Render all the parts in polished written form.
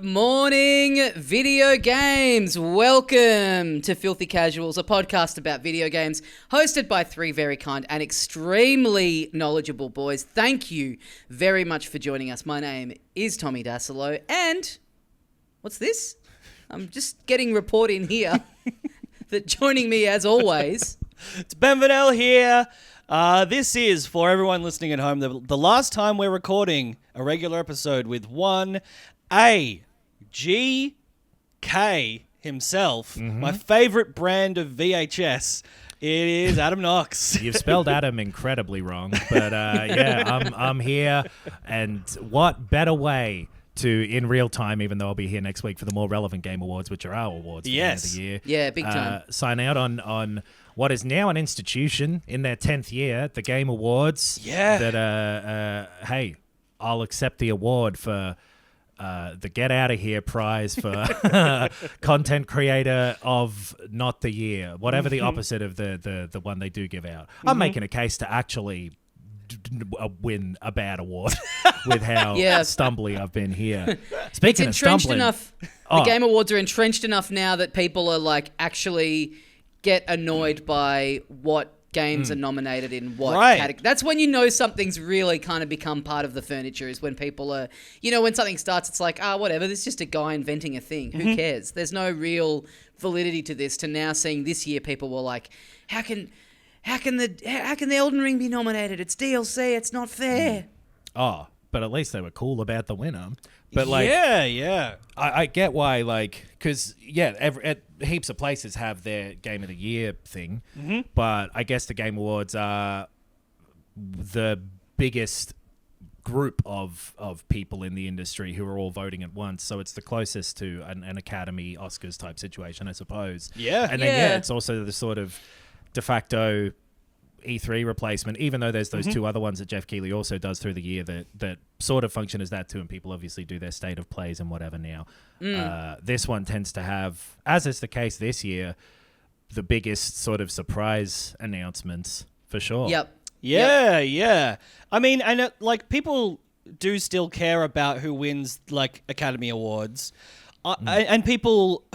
Good morning, video games. Welcome to Filthy Casuals, a podcast about video games hosted by three very kind and extremely knowledgeable boys. Thank you very much for joining us. My name is Tommy Dasilo, and what's this? I'm just getting report in here that joining me as always... It's Ben Vanel here. This is, for everyone listening at home, the last time we're recording a regular episode with one A.G.K. himself, my favorite brand of VHS. It is Adam Knox. You've spelled Adam incredibly wrong, but I'm here, and what better way to, in real time, even though I'll be here next week for the more relevant game awards, which are our awards for the end of the year. Yeah, big time. Sign out on what is now an institution in their 10th year, the Game Awards. Yeah. That, hey, I'll accept the award for the Get Out of Here prize for content creator of not the year, whatever the opposite of the one they do give out. I'm making a case to actually win a bad award with how stumbly I've been here. Speaking it's of entrenched stumbling, enough. The Game Awards are entrenched enough now that people are like actually get annoyed by what games are nominated in what category. That's when you know something's really kind of become part of the furniture, is when people are, you know, when something starts, it's like, whatever, this is just a guy inventing a thing. Who cares? There's no real validity to this. To now seeing this year, people were like, how can the Elden Ring be nominated? It's DLC. It's not fair. Oh, but at least they were cool about the winner. But I get why, like, because heaps of places have their Game of the Year thing, but I guess the Game Awards are the biggest group of people in the industry who are all voting at once, so it's the closest to an Academy Oscars type situation, I suppose. Yeah. And then it's also the sort of de facto E3 replacement, even though there's those two other ones that Jeff Keighley also does through the year that sort of function as that too, and people obviously do their state of plays and whatever now. This one tends to have, as is the case this year, the biggest sort of surprise announcements for sure. Yeah. I mean, and like people do still care about who wins like Academy Awards, and people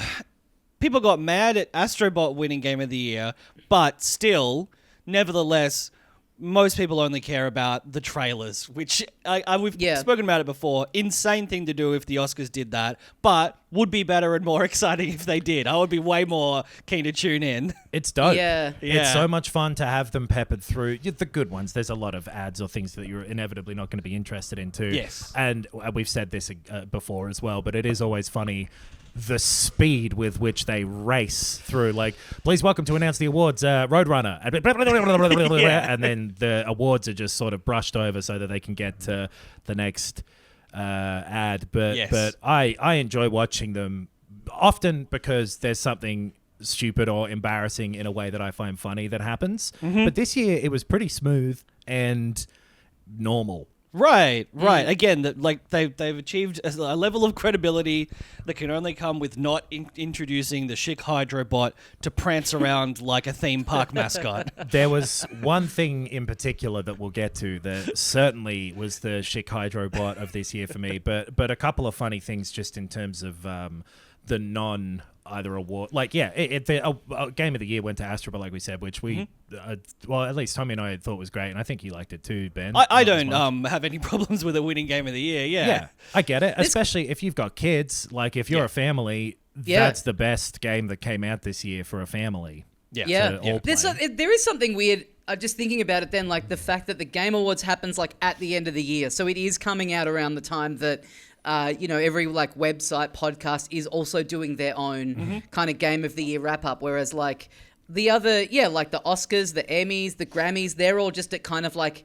got mad at Astrobot winning Game of the Year, but still, nevertheless, most people only care about the trailers, which we've spoken about it before. Insane thing to do if the Oscars did that, but would be better and more exciting if they did. I would be way more keen to tune in. It's dope. Yeah. It's so much fun to have them peppered through. The good ones, there's a lot of ads or things that you're inevitably not going to be interested in too. Yes. And we've said this before as well, but it is always funny the speed with which they race through, like, please welcome to announce the awards, Roadrunner, and then the awards are just sort of brushed over so that they can get to the next ad. But I enjoy watching them often because there's something stupid or embarrassing in a way that I find funny that happens. But this year it was pretty smooth and normal. Right. Again, they've achieved a level of credibility that can only come with not introducing the Chic Hydrobot to prance around like a theme park mascot. There was one thing in particular that we'll get to that certainly was the Chic Hydrobot of this year for me, but a couple of funny things just in terms of the non either award. Like, the Game of the Year went to Astrobot, like we said, which we, at least Tommy and I thought was great, and I think you liked it too, Ben. I don't have any problems with a winning Game of the Year, yeah. I get it, especially if you've got kids. Like, if you're a family, that's the best game that came out this year for a family. There is something weird. I'm just thinking about it then, like the fact that the Game Awards happens like at the end of the year, so it is coming out around the time that every like website podcast is also doing their own kind of Game of the Year wrap up. Whereas like the other, like the Oscars, the Emmys, the Grammys, they're all just at kind of like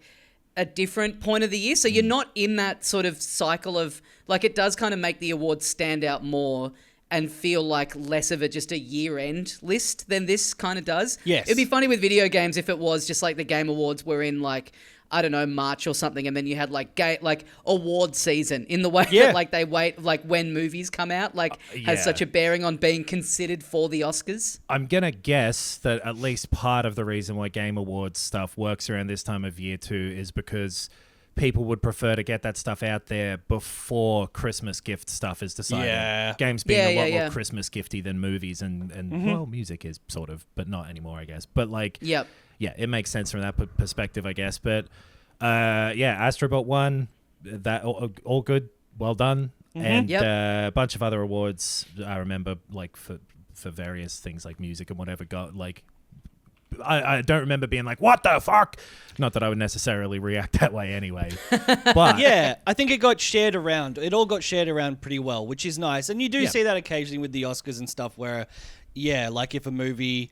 a different point of the year. So you're not in that sort of cycle of like, it does kind of make the awards stand out more and feel like less of a year-end list than this kind of does. Yes. It'd be funny with video games if it was just like the Game Awards were in like, I don't know, March or something, and then you had like award season in the way that like they wait like when movies come out, like has such a bearing on being considered for the Oscars. I'm gonna guess that at least part of the reason why Game Awards stuff works around this time of year too is because people would prefer to get that stuff out there before Christmas gift stuff is decided. Yeah. Games being a lot Yeah. more Christmas gifty than movies and well, music is sort of, but not anymore, I guess. But like, Yep. yeah, it makes sense from that perspective, I guess. But Astrobot won. That all good, well done, and a bunch of other awards. I remember like for various things like music and whatever got like. I don't remember being like, what the fuck? Not that I would necessarily react that way anyway. But Yeah, I think it got shared around. It all got shared around pretty well, which is nice. And you do see that occasionally with the Oscars and stuff where, like if a movie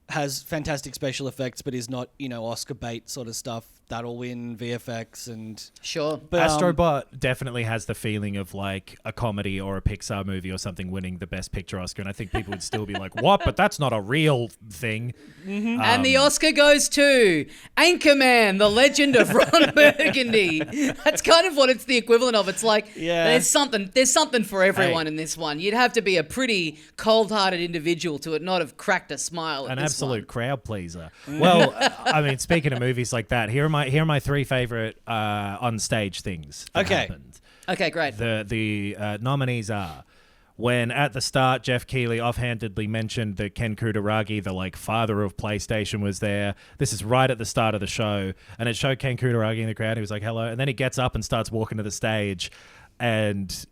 has fantastic special effects but is not, Oscar bait sort of stuff, that'll win VFX and... Sure. But, Astrobot definitely has the feeling of like a comedy or a Pixar movie or something winning the Best Picture Oscar, and I think people would still be like, what? But that's not a real thing. And the Oscar goes to Anchorman, the legend of Ron Burgundy. That's kind of what it's the equivalent of. It's like there's something for everyone in this one. You'd have to be a pretty cold-hearted individual to not have cracked a smile at An this absolute one. crowd pleaser. Well, I mean, speaking of movies like that, here are my three favorite on stage things that happened. Okay, great. The nominees are when at the start Jeff Keighley offhandedly mentioned that Ken Kutaragi, the like father of PlayStation, was there. This is right at the start of the show, and it showed Ken Kutaragi in the crowd. He was like, "Hello," and then he gets up and starts walking to the stage, and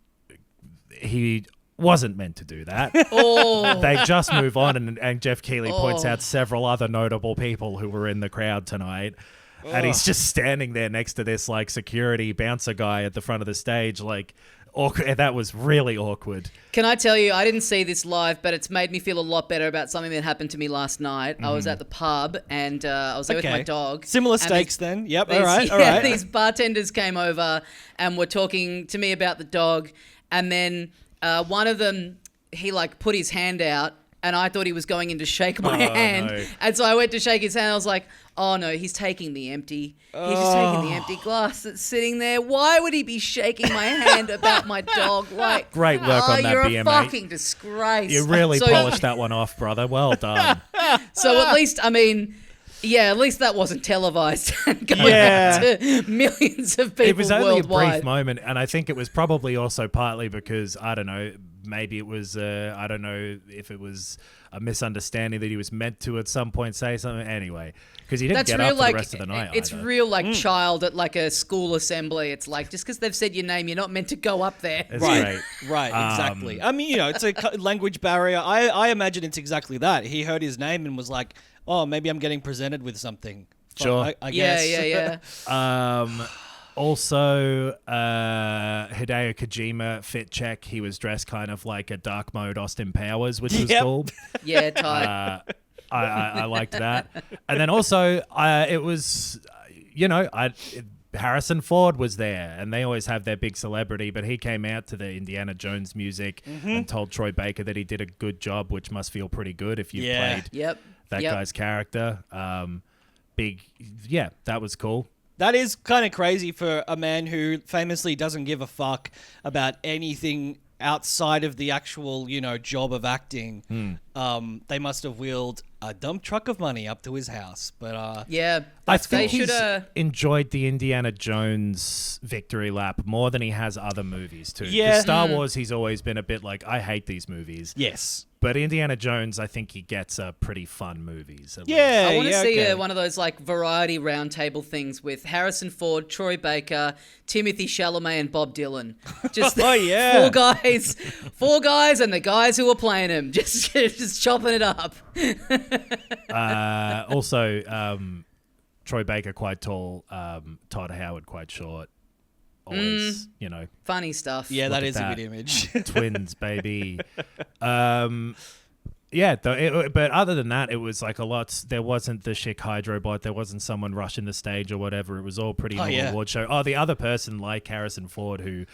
he wasn't meant to do that. They just move on, and Jeff Keighley points out several other notable people who were in the crowd tonight. And he's just standing there next to this like security bouncer guy at the front of the stage, like awkward. That was really awkward. Can I tell you, I didn't see this live, but it's made me feel a lot better about something that happened to me last night. I was at the pub and I was there with my dog. Similar stakes then. Yep. These, All right. These bartenders came over and were talking to me about the dog, and then one of them, he like put his hand out, and I thought he was going in to shake my hand. No. And so I went to shake his hand. I was like, oh no, he's taking the empty. He's just taking the empty glass that's sitting there. Why would he be shaking my hand about my dog? Like, great work on that, you're BM, a fucking disgrace. You really polished that one off, brother. Well done. So at least, I mean... Yeah, at least that wasn't televised and going out to millions of people worldwide. It was only a brief moment, and I think it was probably also partly because, I don't know, maybe it was, I don't know if it was a misunderstanding that he was meant to at some point say something. Anyway, because he didn't get up for the rest of the night It's either. real like child at like a school assembly. It's like, just because they've said your name, you're not meant to go up there. That's right. Right, exactly. I mean, it's a language barrier. I imagine it's exactly that. He heard his name and was like, oh, maybe I'm getting presented with something. Sure. I guess. Yeah. Also, Hideo Kojima fit check. He was dressed kind of like a dark mode Austin Powers, which was cool. Yeah, tight. I liked that. And then also, it was, Harrison Ford was there, and they always have their big celebrity, but he came out to the Indiana Jones music and told Troy Baker that he did a good job, which must feel pretty good if you've played that guy's character. That was cool. That is kind of crazy for a man who famously doesn't give a fuck about anything outside of the actual, job of acting. They must have wheeled a dump truck of money up to his house. But I think he's enjoyed the Indiana Jones victory lap more than he has other movies too. Yeah. Star Wars, he's always been a bit like, I hate these movies. Yes. But Indiana Jones, I think he gets pretty fun movies. Yeah, I want to see one of those like variety roundtable things with Harrison Ford, Troy Baker, Timothy Chalamet, and Bob Dylan. Just four guys, and the guys who are playing him, just chopping it up. Also, Troy Baker quite tall, Todd Howard quite short. Always, funny stuff. Yeah, that is a good image. Twins, baby. But other than that, it was like a lot. There wasn't the chic hydrobot. There wasn't someone rushing the stage or whatever. It was all pretty normal award show. Oh, the other person like Harrison Ford who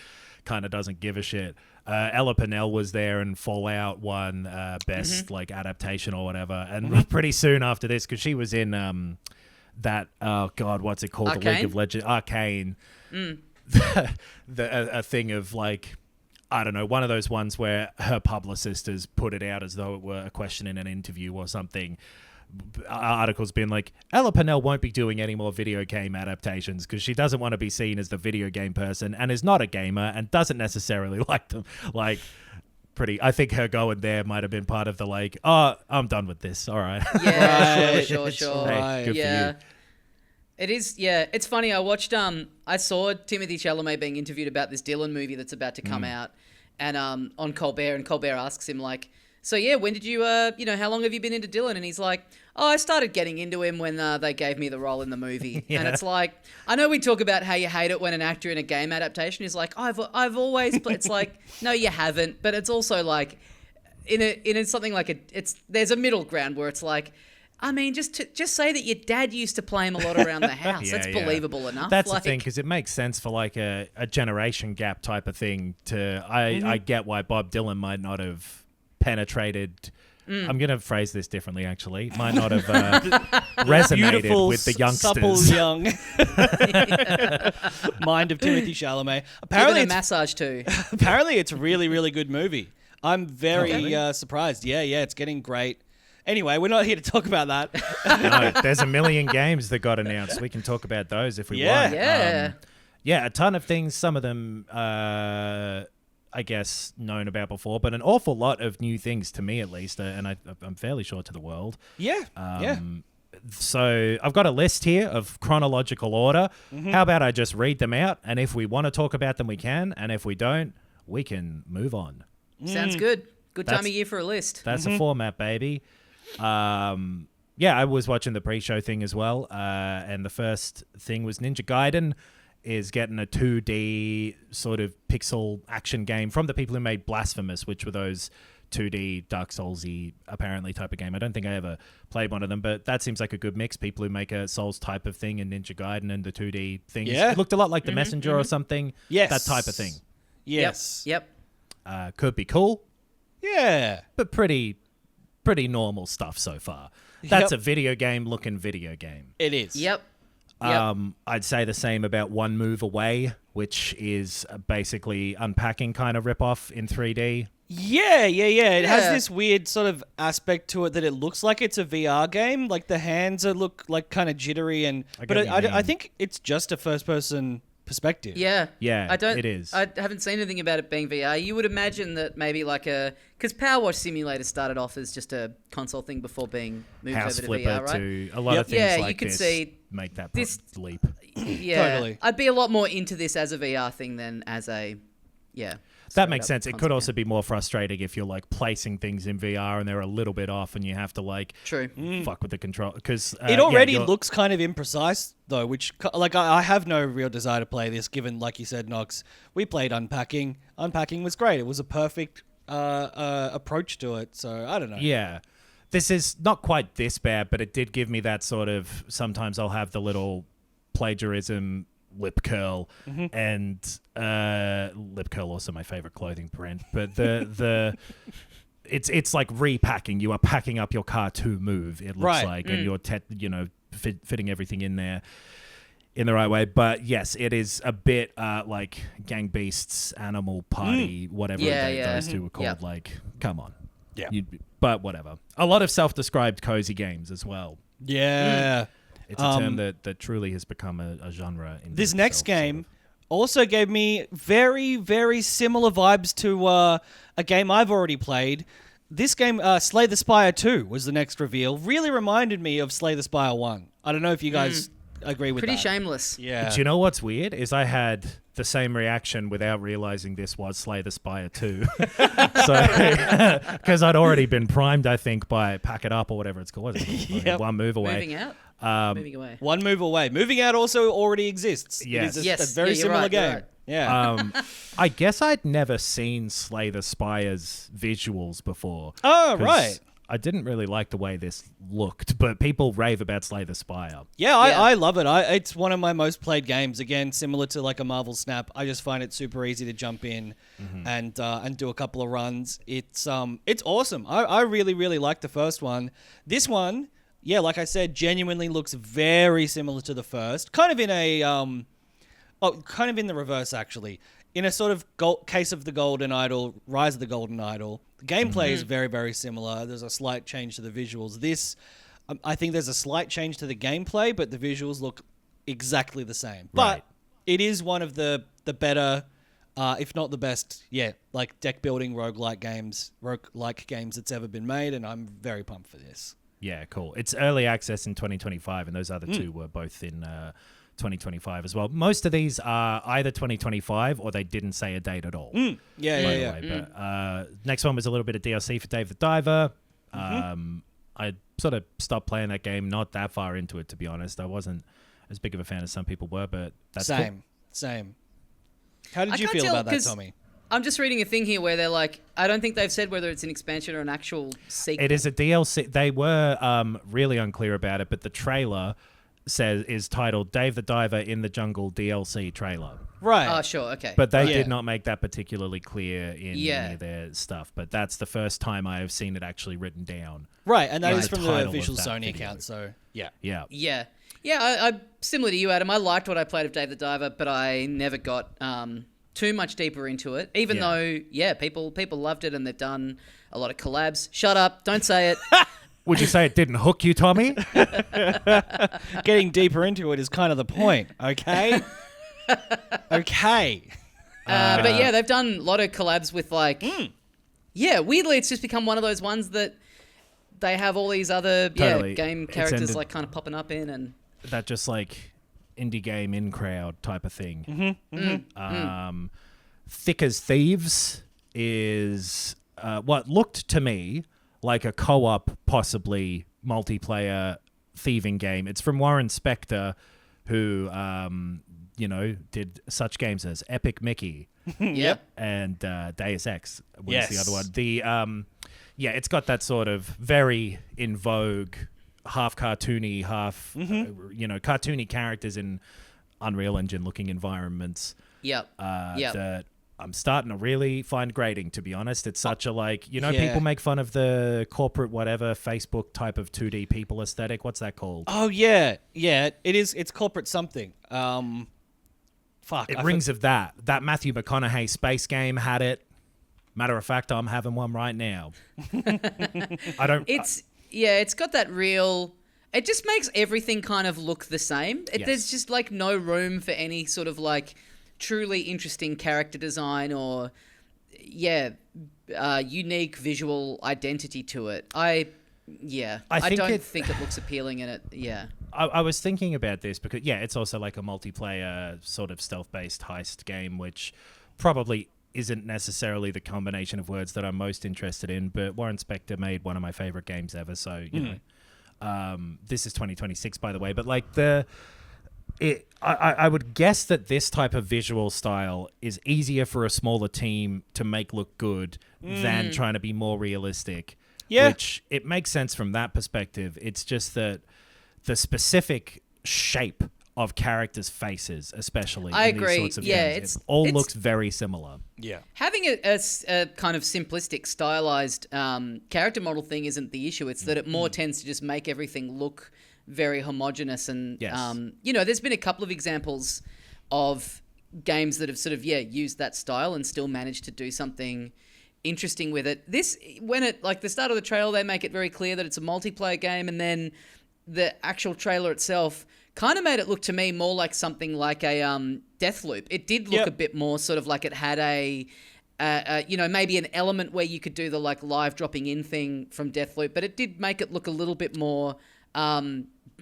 kind of doesn't give a shit. Ella Purnell was there, and Fallout won best like adaptation or whatever. And pretty soon after this, because she was in that what's it called? Arcane? The League of Legends, Arcane. A thing of like, I don't know, one of those ones where her publicist has put it out as though it were a question in an interview or something, articles being like, Ella Purnell won't be doing any more video game adaptations because she doesn't want to be seen as the video game person and is not a gamer and doesn't necessarily like them. Like, I think her going there might have been part of the like, oh, I'm done with this. All right. Yeah, sure. Hey, good for you. It is, yeah. It's funny. I watched, I saw Timothée Chalamet being interviewed about this Dylan movie that's about to come out, and on Colbert, and Colbert asks him like, so yeah, when did you, how long have you been into Dylan? And he's like, oh, I started getting into him when they gave me the role in the movie. Yeah. And it's like, I know we talk about how you hate it when an actor in a game adaptation is like, I've always, it's like, no, you haven't. But it's also like, in something like there's a middle ground where it's like, I mean, just say that your dad used to play him a lot around the house. That's believable enough. That's the thing, because it makes sense for like a generation gap type of thing. I get why Bob Dylan might not have penetrated. I'm going to phrase this differently, actually. Might not have resonated Beautiful, with the youngsters. Supple young mind of Timothée Chalamet. Apparently, Give it a massage too. Apparently, it's a really, really good movie. I'm very surprised. Yeah, it's getting great. Anyway, we're not here to talk about that. No, there's a million games that got announced. We can talk about those if we want. Yeah. A ton of things. Some of them, I guess, known about before, but an awful lot of new things to me, at least, and I'm fairly sure to the world. Yeah. So I've got a list here of chronological order. How about I just read them out, and if we want to talk about them, we can, and if we don't, we can move on. Sounds good. Good time of year for a list. That's a format, baby. I was watching the pre-show thing as well, and the first thing was Ninja Gaiden is getting a 2D sort of pixel action game from the people who made Blasphemous, which were those 2D Dark Souls-y apparently type of game. I don't think I ever played one of them, but that seems like a good mix. People who make a Souls type of thing in Ninja Gaiden and the 2D things. Yeah. It looked a lot like The Messenger or something. Yes. That type of thing. Yes. Yep. Could be cool, Yeah. but pretty normal stuff so far. That's a video game looking video game. It is. Yep. I'd say the same about One Move Away, which is basically unpacking kind of ripoff in 3D. Yeah. It has this weird sort of aspect to it that it looks like it's a VR game. Like the hands look like kind of jittery, I think it's just a first-person perspective. Yeah. It is. I haven't seen anything about it being VR. You would imagine that maybe like because Power Wash Simulator started off as just a console thing before being moved House over to Flipper VR, right? to a lot of things like you could this see make that leap. Yeah, Totally. I'd be a lot more into this as a VR thing than as a That makes sense. It could console also game. be more frustrating if you're like placing things in VR and they're a little bit off and you have to like True. fuck with the control because It already looks kind of imprecise, though, which, like, I have no real desire to play this, given, like you said, Knox, we played Unpacking. Unpacking was great. It was a perfect approach to it, so I don't know. Yeah. This is not quite this bad, but it did give me that sort of, sometimes I'll have the little plagiarism lip curl and lip curl also my favorite clothing brand, but the it's like repacking. You are packing up your car to move, it looks like, and you're fitting everything in there in the right way. But yes, it is a bit like Gang Beasts, Animal Party, whatever those two were called. Like, come on. Yeah. But whatever. A lot of self-described cozy games as well. Yeah. It's a term that truly has become a genre. In This itself, next game also gave me very, very similar vibes to a game I've already played. This game, Slay the Spire 2, was the next reveal. Really reminded me of Slay the Spire 1. I don't know if you guys agree with Pretty that. shameless. Yeah. Do you know what's weird? Is I had the same reaction without realizing this was Slay the Spire 2. So, because I'd already been primed, I think, by Pack It Up or whatever it's called. One Move Away. Moving out. Moving away. One Move Away. Moving Out also already exists. Yes. It is a very similar right, game. right. Yeah. I guess I'd never seen Slay the Spire's visuals before. Oh, 'cause right. I didn't really like the way this looked, but people rave about Slay the Spire. Yeah, I love it. It's one of my most played games. Again, similar to like a Marvel Snap. I just find it super easy to jump in and do a couple of runs. It's awesome. I really, really like the first one. This one, yeah, like I said, genuinely looks very similar to the first. Kind of in a kind of in the reverse, actually. In a sort of case of the Golden Idol, Rise of the Golden Idol, the gameplay is very, very similar. There's a slight change to the visuals. This, I think there's a slight change to the gameplay, but the visuals look exactly the same. Right. But it is one of the better, if not the best, like deck building roguelike games that's ever been made, and I'm very pumped for this. Yeah, cool. It's early access in 2025, and those other two were both in 2025 as well. Most of these are either 2025 or they didn't say a date at all. Yeah. But next one was a little bit of DLC for Dave the Diver. I sort of stopped playing that game not that far into it, to be honest. I wasn't as big of a fan as some people were, but that's cool. Same. How did I you can't feel tell, about that, 'cause Tommy? I'm just reading a thing here where they're like, I don't think they've said whether it's an expansion or an actual sequel. It is a DLC. They were really unclear about it, but the trailer is titled Dave the Diver in the Jungle DLC trailer. Right. Oh, sure, okay. But they Yeah. did not make that particularly clear in any of their stuff. But that's the first time I have seen it actually written down. Right, and that is The from the title of official that Sony video. account, so yeah. Yeah. I'm similar to you, Adam. I liked what I played of Dave the Diver, but I never got too much deeper into it. Even though, people loved it and they've done a lot of collabs. Shut up! Don't say it. Would you say it didn't hook you, Tommy? Getting deeper into it is kind of the point, okay? Okay. But yeah, they've done a lot of collabs with like, weirdly, it's just become one of those ones that they have all these other Totally. game It's characters ended- like kind of popping up in, and That just like indie game in crowd type of thing. Thick as Thieves is what looked to me like a co-op, possibly multiplayer thieving game. It's from Warren Spector, who did such games as Epic Mickey yep. and Deus Ex was Yes. the other one. The it's got that sort of very in vogue, half cartoony, half cartoony characters in Unreal Engine looking environments. Yep. That I'm starting to really find grating, to be honest. It's such a Yeah. people make fun of the corporate whatever Facebook type of 2D people aesthetic. What's that called? Oh yeah, it is. It's corporate something. Fuck. It rings of that. That Matthew McConaughey space game had it. Matter of fact, I'm having one right now. I don't. It's got that real. It just makes everything kind of look the same. Yes. There's just like no room for any sort of like truly interesting character design or unique visual identity to it. I don't think it looks appealing in it. Yeah. I was thinking about this because it's also like a multiplayer sort of stealth-based heist game, which probably isn't necessarily the combination of words that I'm most interested in. But Warren Spector made one of my favorite games ever, so you know. This is 2026, by the way, but like I would guess that this type of visual style is easier for a smaller team to make look good than trying to be more realistic. Yeah. Which it makes sense from that perspective. It's just that the specific shape of characters' faces, especially I in agree. these sorts of Yeah, games, it's- it all it's- looks very similar. Yeah. Having a kind of simplistic, stylized character model thing isn't the issue. It's that it more tends to just make everything look very homogenous. And, Yes. there's been a couple of examples of games that have sort of, used that style and still managed to do something interesting with it. This, when it, like the start of the trailer, they make it very clear that it's a multiplayer game. And then the actual trailer itself kind of made it look to me more like something like a Deathloop. It did look a bit more sort of like it had maybe an element where you could do the like live dropping in thing from Deathloop, but it did make it look a little bit more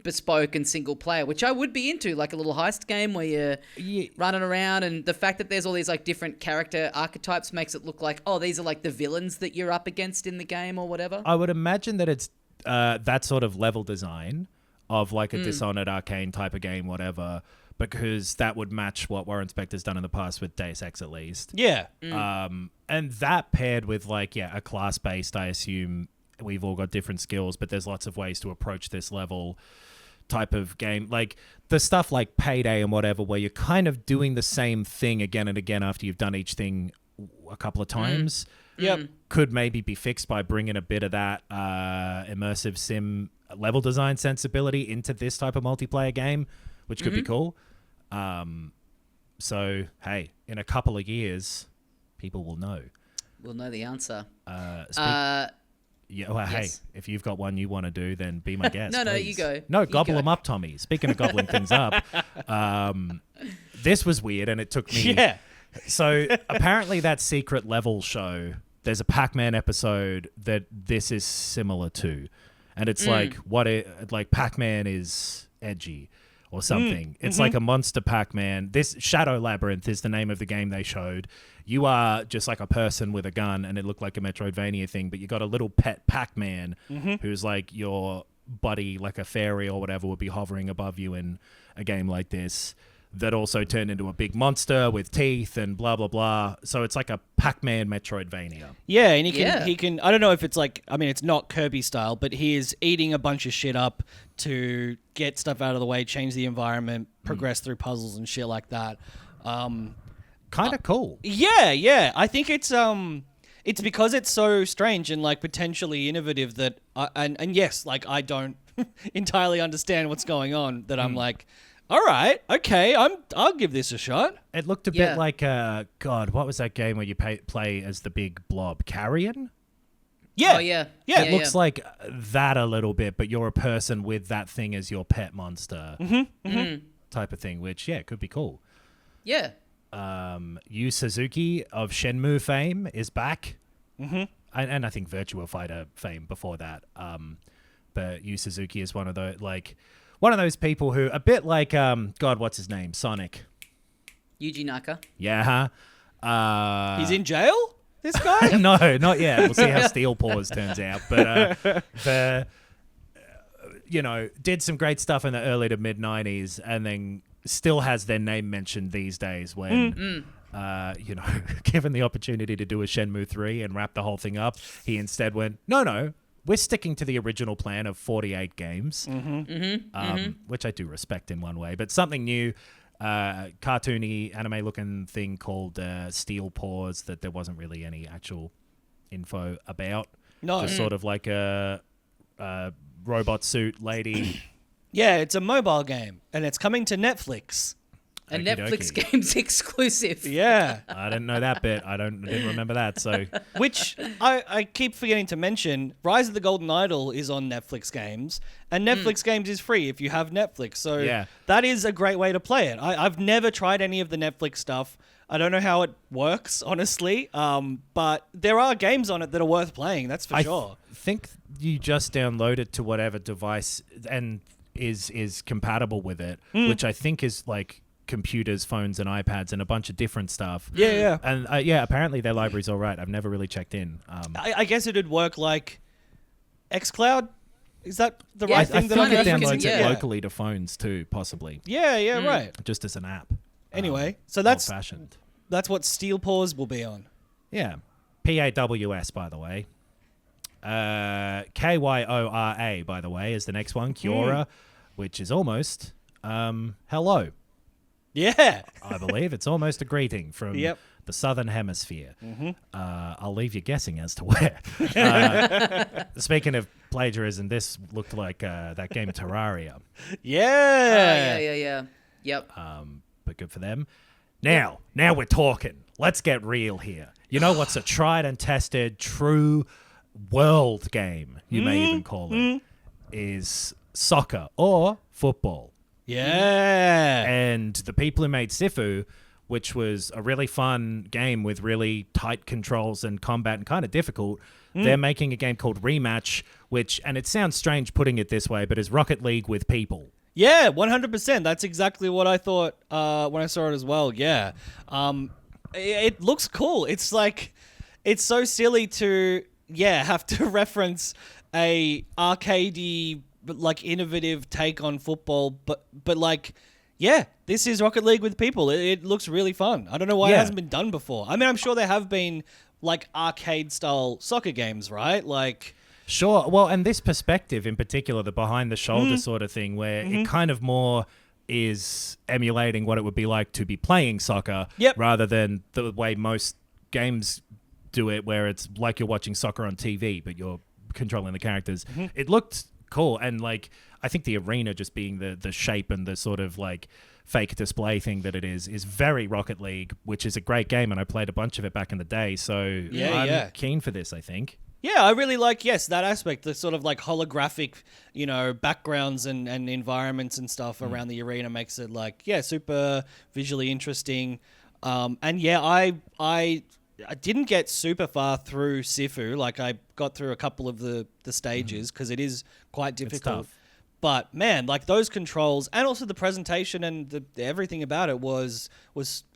bespoke and single player, which I would be into, like a little heist game where you're running around, and the fact that there's all these like different character archetypes makes it look like, oh, these are like the villains that you're up against in the game or whatever. I would imagine that it's that sort of level design of like a Dishonored Arcane type of game, whatever, because that would match what Warren Spector's done in the past with Deus Ex at least. Yeah. And that paired with like, a class-based, I assume we've all got different skills, but there's lots of ways to approach this level type of game. Like the stuff like Payday and whatever, where you're kind of doing the same thing again and again after you've done each thing a couple of times. Yep. Could maybe be fixed by bringing a bit of that immersive sim level design sensibility into this type of multiplayer game, which could be cool. So, hey, in a couple of years, people will know. We'll know the answer. Yeah, well, Yes. hey, if you've got one you want to do, then be my guest. No, please. you go. No, You gobble go. them up, Tommy. Speaking of gobbling things up, this was weird, and it took me. Yeah. So apparently, that secret level show, there's a Pac-Man episode that this is similar to, and it's like Pac-Man is edgy or something. It's like a monster Pac-Man. This Shadow Labyrinth is the name of the game they showed. You are just like a person with a gun, and it looked like a Metroidvania thing, but you got a little pet Pac-Man who's like your buddy, like a fairy or whatever, would be hovering above you in a game like this. That also turned into a big monster with teeth and blah, blah, blah. So it's like a Pac-Man Metroidvania. Yeah, and he can I don't know if it's like, I mean, it's not Kirby style, but he is eating a bunch of shit up to get stuff out of the way, change the environment, progress through puzzles and shit like that. Kind of cool. Yeah. I think it's because it's so strange and like potentially innovative that and yes, like I don't entirely understand what's going on, that I'm like, all right, okay, I'll give this a shot. It looked a bit like, God, what was that game where you play as the big blob? Carrion? Yeah. Oh, yeah. It looks like that a little bit, but you're a person with that thing as your pet monster type of thing, which, could be cool. Yeah. Yu Suzuki of Shenmue fame is back. And I think Virtua Fighter fame before that. But Yu Suzuki is one of those people who, a bit like, God, what's his name? Sonic. Yuji Naka. Yeah. He's in jail, this guy? No, not yet. We'll see how Steel Paws turns out. But, did some great stuff in the early to mid-90s and then still has their name mentioned these days when, given the opportunity to do a Shenmue 3 and wrap the whole thing up, he instead went, no, we're sticking to the original plan of 48 games, which I do respect in one way, but something new, cartoony, anime-looking thing called Steel Paws that there wasn't really any actual info about. No. Just sort of like a robot suit lady. Yeah, it's a mobile game, and it's coming to Netflix. A Okie Netflix dokie. game's exclusive. Yeah. I didn't know that bit. I didn't remember that. So Which I keep forgetting to mention, Rise of the Golden Idol is on Netflix Games, and Netflix Games is free if you have Netflix. So that is a great way to play it. I've never tried any of the Netflix stuff. I don't know how it works, honestly, but there are games on it that are worth playing, that's for sure. I think you just download it to whatever device and is compatible with it, which I think is like computers, phones, and iPads, and a bunch of different stuff. Yeah. And apparently their library's all right. I've never really checked in. I guess it'd work like xCloud. Is that the Yeah, right I thing that think I'm it thinking? downloads it Yeah. locally to phones too, possibly. Yeah, right. Just as an app. Anyway, so that's old-fashioned. what Steel Paws will be on. Yeah. PAWS, by the way. KYORA, by the way, is the next one. Kiora, which is almost hello. Yeah. I believe it's almost a greeting from Yep. the southern hemisphere. I'll leave you guessing as to where. Speaking of plagiarism, this looked like that game Terraria. Yeah. Yeah. Yep. But good for them. Now we're talking. Let's get real here. You know what's a tried and tested, true world game, you may even call it, is soccer or football. Yeah. And the people who made Sifu, which was a really fun game with really tight controls and combat and kind of difficult, they're making a game called Rematch, and it sounds strange putting it this way, but is Rocket League with people. Yeah, 100%. That's exactly what I thought when I saw it as well. Yeah. It looks cool. It's like, it's so silly to, have to reference a arcadey, like innovative take on football, but like, this is Rocket League with people. It looks really fun. I don't know why it hasn't been done before. I mean, I'm sure there have been like arcade style soccer games, right? Like, sure. Well, and this perspective in particular, the behind the shoulder sort of thing, where it kind of more is emulating what it would be like to be playing soccer, rather than the way most games do it, where it's like you're watching soccer on TV, but you're controlling the characters. It looked cool, and like I think the arena just being the shape and the sort of like fake display thing that it is very Rocket League, which is a great game, and I played a bunch of it back in the day. So I'm keen for this, I think. Yeah, I really like, that aspect, the sort of like holographic, backgrounds and environments and stuff around the arena makes it like, super visually interesting. And yeah, I didn't get super far through Sifu. Like I got through a couple of the stages because it is quite difficult. tough. But man, like those controls and also the presentation and the everything about it was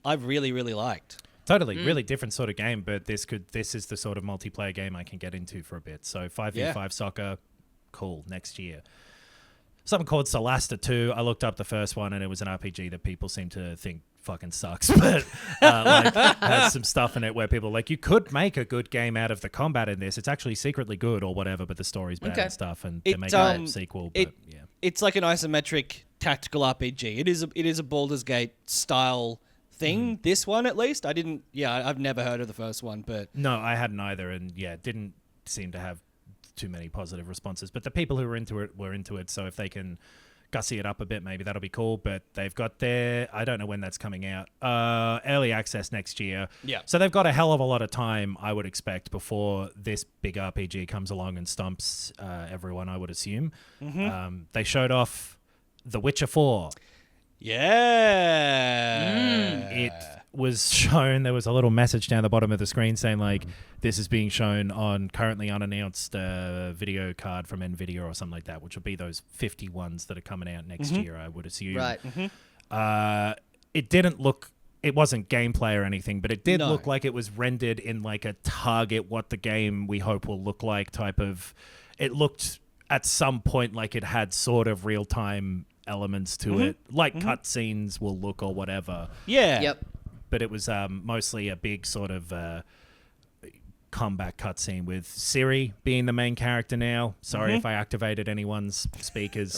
I really, really liked. Totally, really different sort of game, but this is the sort of multiplayer game I can get into for a bit. So 5v5 soccer, cool, next year. Something called Solasta 2. I looked up the first one and it was an RPG that people seem to think fucking sucks, but has some stuff in it where people are like, you could make a good game out of the combat in this. It's actually secretly good or whatever, but the story's bad and stuff, and they're making a sequel. But it's like an isometric tactical RPG. It is a Baldur's Gate style thing. This one, at least, I've never heard of the first one, but no, I hadn't either, and it didn't seem to have too many positive responses. But the people who were into it. So if they can gussy it up a bit, maybe that'll be cool. But they've got I don't know when that's coming out. Early access next year. Yeah. So they've got a hell of a lot of time, I would expect, before this big RPG comes along and stumps everyone, I would assume. They showed off The Witcher 4. Yeah. It was shown, there was a little message down the bottom of the screen saying like, this is being shown on currently unannounced video card from Nvidia or something like that, which will be those 50 ones that are coming out next year, I would assume. Right. It didn't look, it wasn't gameplay or anything, but it did look like it was rendered in like a target what the game we hope will look like type of, it looked at some point like it had sort of real-time elements to it, like cutscenes will look or whatever. Yeah. Yep. But it was mostly a big sort of combat cutscene with Siri being the main character now. Sorry if I activated anyone's speakers.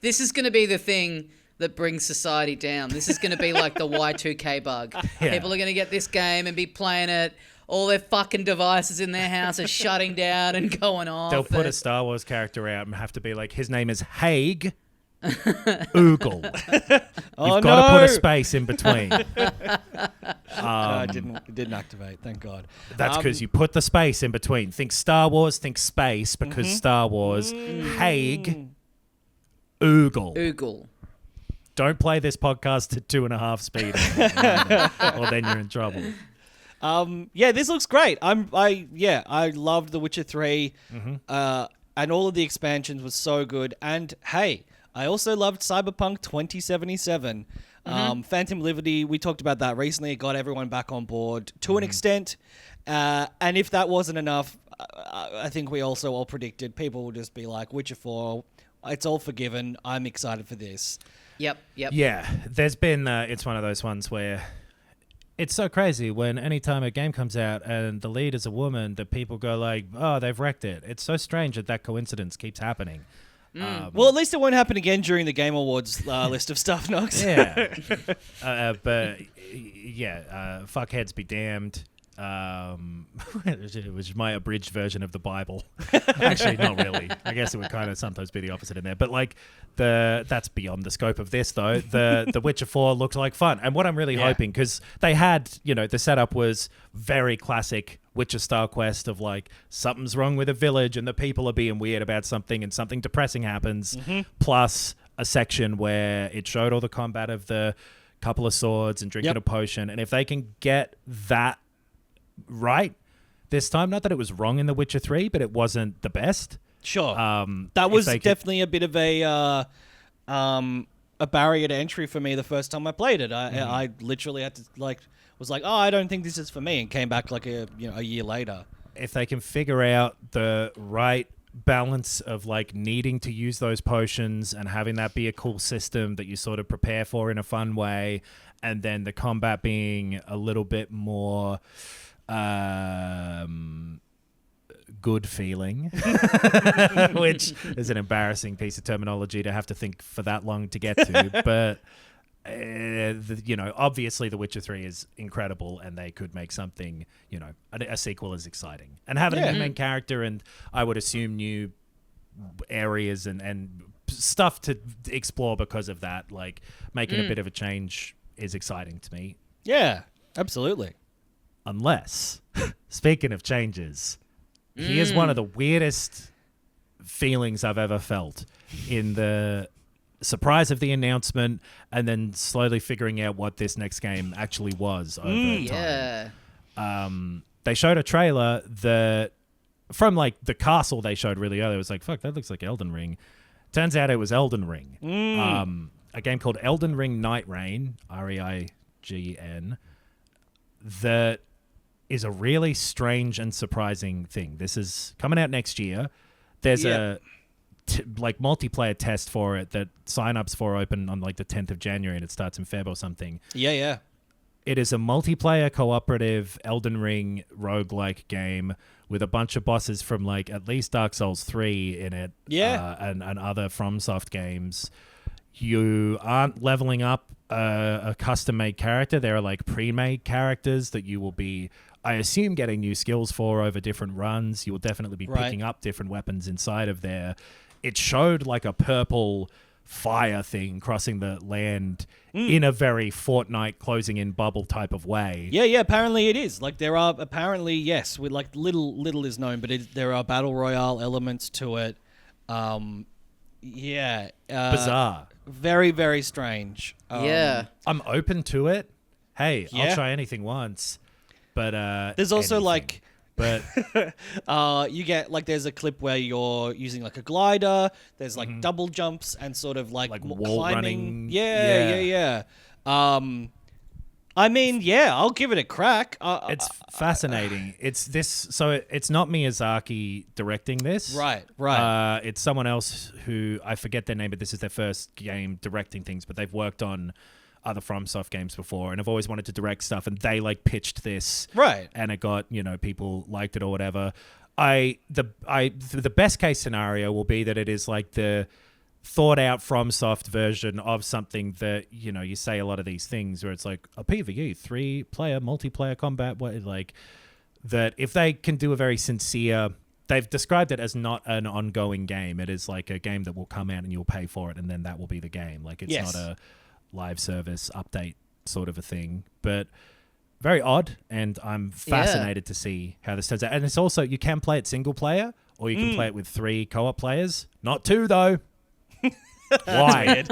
This is going to be the thing that brings society down. This is going to be like the Y2K bug. Yeah. People are going to get this game and be playing it. All their fucking devices in their house are shutting down and going off. They'll put a Star Wars character out and have to be like, his name is Haig Oogle. You've got to put a space in between. I didn't activate, thank God. That's because you put the space in between. Think Star Wars, think space, because Star Wars, Haig Oogle. Oogle. Don't play this podcast at 2.5 speed, or then you're in trouble. This looks great. I loved The Witcher 3, and all of the expansions was so good. And hey, I also loved Cyberpunk 2077. Phantom Liberty, we talked about that recently. It got everyone back on board to an extent. And if that wasn't enough, I think we also all predicted people will just be like, Witcher 4, it's all forgiven. I'm excited for this. Yep. Yeah, there's been, it's one of those ones where it's so crazy when anytime a game comes out and the lead is a woman that people go like, oh, they've wrecked it. It's so strange that coincidence keeps happening. Well, at least it won't happen again during the Game Awards list of stuff, Knox. Yeah. Fuckheads be damned. It was my abridged version of the Bible. Actually, not really. I guess it would kind of sometimes be the opposite in there. But like that's beyond the scope of this, though. The Witcher 4 looked like fun. And what I'm really hoping, because they had, the setup was very classic Witcher style quest of like, something's wrong with a village and the people are being weird about something and something depressing happens, plus a section where it showed all the combat of the couple of swords and drinking a potion. And if they can get that right this time, not that it was wrong in The Witcher 3, but it wasn't the best. Sure. That was definitely a bit of a barrier to entry for me the first time I played it. I literally had to was like, oh, I don't think this is for me, and came back like a year later. If they can figure out the right balance of like needing to use those potions and having that be a cool system that you sort of prepare for in a fun way, and then the combat being a little bit more good feeling, which is an embarrassing piece of terminology to have to think for that long to get to, but obviously The Witcher 3 is incredible, and they could make something, a sequel is exciting, and having a new main character, and I would assume new areas and stuff to explore because of that, like making a bit of a change is exciting to me. Yeah, absolutely. Unless speaking of changes, here's one of the weirdest feelings I've ever felt in the surprise of the announcement and then slowly figuring out what this next game actually was over time. Yeah. They showed a trailer that from like the castle they showed really early. It was like, fuck, that looks like Elden Ring. Turns out it was Elden Ring. A game called Elden Ring Nightreign, Reign, that is a really strange and surprising thing. This is coming out next year. There's a multiplayer test for it that signups for open on like the 10th of January and it starts in Feb or something. Yeah. It is a multiplayer cooperative Elden Ring roguelike game with a bunch of bosses from like at least Dark Souls 3 in it. And other FromSoft games. You aren't leveling up a custom-made character. There are like pre-made characters that you will be, I assume, getting new skills for over different runs. You will definitely be picking up different weapons inside of there. It showed like a purple fire thing crossing the land in a very Fortnite closing in bubble type of way. Yeah, apparently it is. Like there are apparently, yes, with like little is known, but there are battle royale elements to it. Bizarre. Very, very strange. I'm open to it. Hey, I'll try anything once. But there's also anything. like But you get like there's a clip where you're using like a glider. There's like double jumps and sort of like wall climbing. running. Yeah. I mean, I'll give it a crack. It's fascinating. It's not Miyazaki directing this. Right. It's someone else who I forget their name, but this is their first game directing things. But they've worked on other FromSoft games before, and I've always wanted to direct stuff. And they like pitched this, right? And it got people liked it or whatever. The best case scenario will be that it is like the thought out FromSoft version of something that you say a lot of these things where it's like a PvE 3-player multiplayer combat, like that. If they can do a very sincere, they've described it as not an ongoing game. It is like a game that will come out and you'll pay for it, and then that will be the game. Like it's not a live service update sort of a thing, but very odd. And I'm fascinated to see how this turns out. And it's also, you can play it single player or you can play it with 3 co-op players, not 2 though. Why?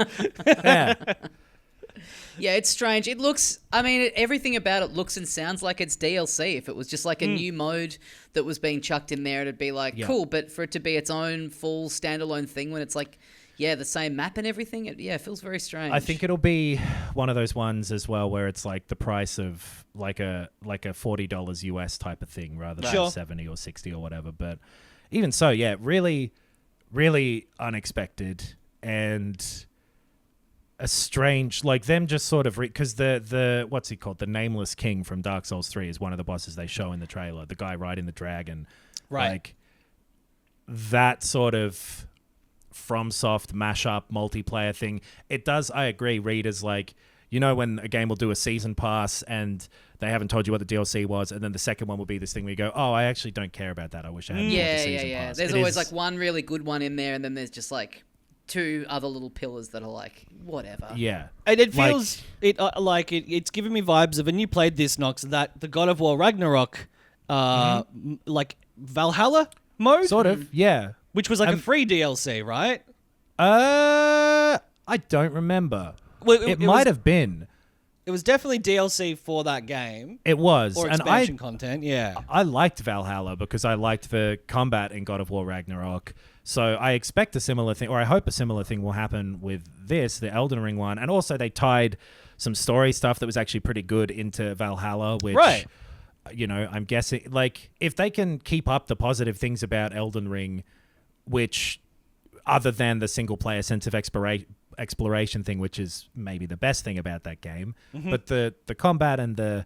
Yeah, it's strange. It looks, everything about it looks and sounds like it's DLC. If it was just like a new mode that was being chucked in there, it'd be like, cool. But for it to be its own full standalone thing when it's like, the same map and everything, it feels very strange. I think it'll be one of those ones as well where it's like the price of like a $40 US type of thing rather than 70 or 60 or whatever. But even so, really, really unexpected and a strange, like them just sort of because the what's he called, the Nameless King from Dark Souls 3 is one of the bosses they show in the trailer, the guy riding the dragon, like that sort of FromSoft mashup multiplayer thing. It does, I agree, read as like, when a game will do a season pass and they haven't told you what the DLC was, and then the second one will be this thing where you go, oh, I actually don't care about that. I wish I had the season pass. There's always like one really good one in there, and then there's just like 2 other little pillars that are like whatever. Yeah, and it feels it's giving me vibes of, and you played this, Nox, that the God of War Ragnarok, like Valhalla mode, sort of, which was like a free DLC, right? I don't remember. Well, it might have been. It was definitely DLC for that game. It was. Or expansion content, I liked Valhalla because I liked the combat in God of War Ragnarok. So I expect a similar thing, or I hope a similar thing will happen with this, the Elden Ring one. And also they tied some story stuff that was actually pretty good into Valhalla, which, I'm guessing, like, if they can keep up the positive things about Elden Ring, which, other than the single-player sense of exploration thing, which is maybe the best thing about that game, but the combat and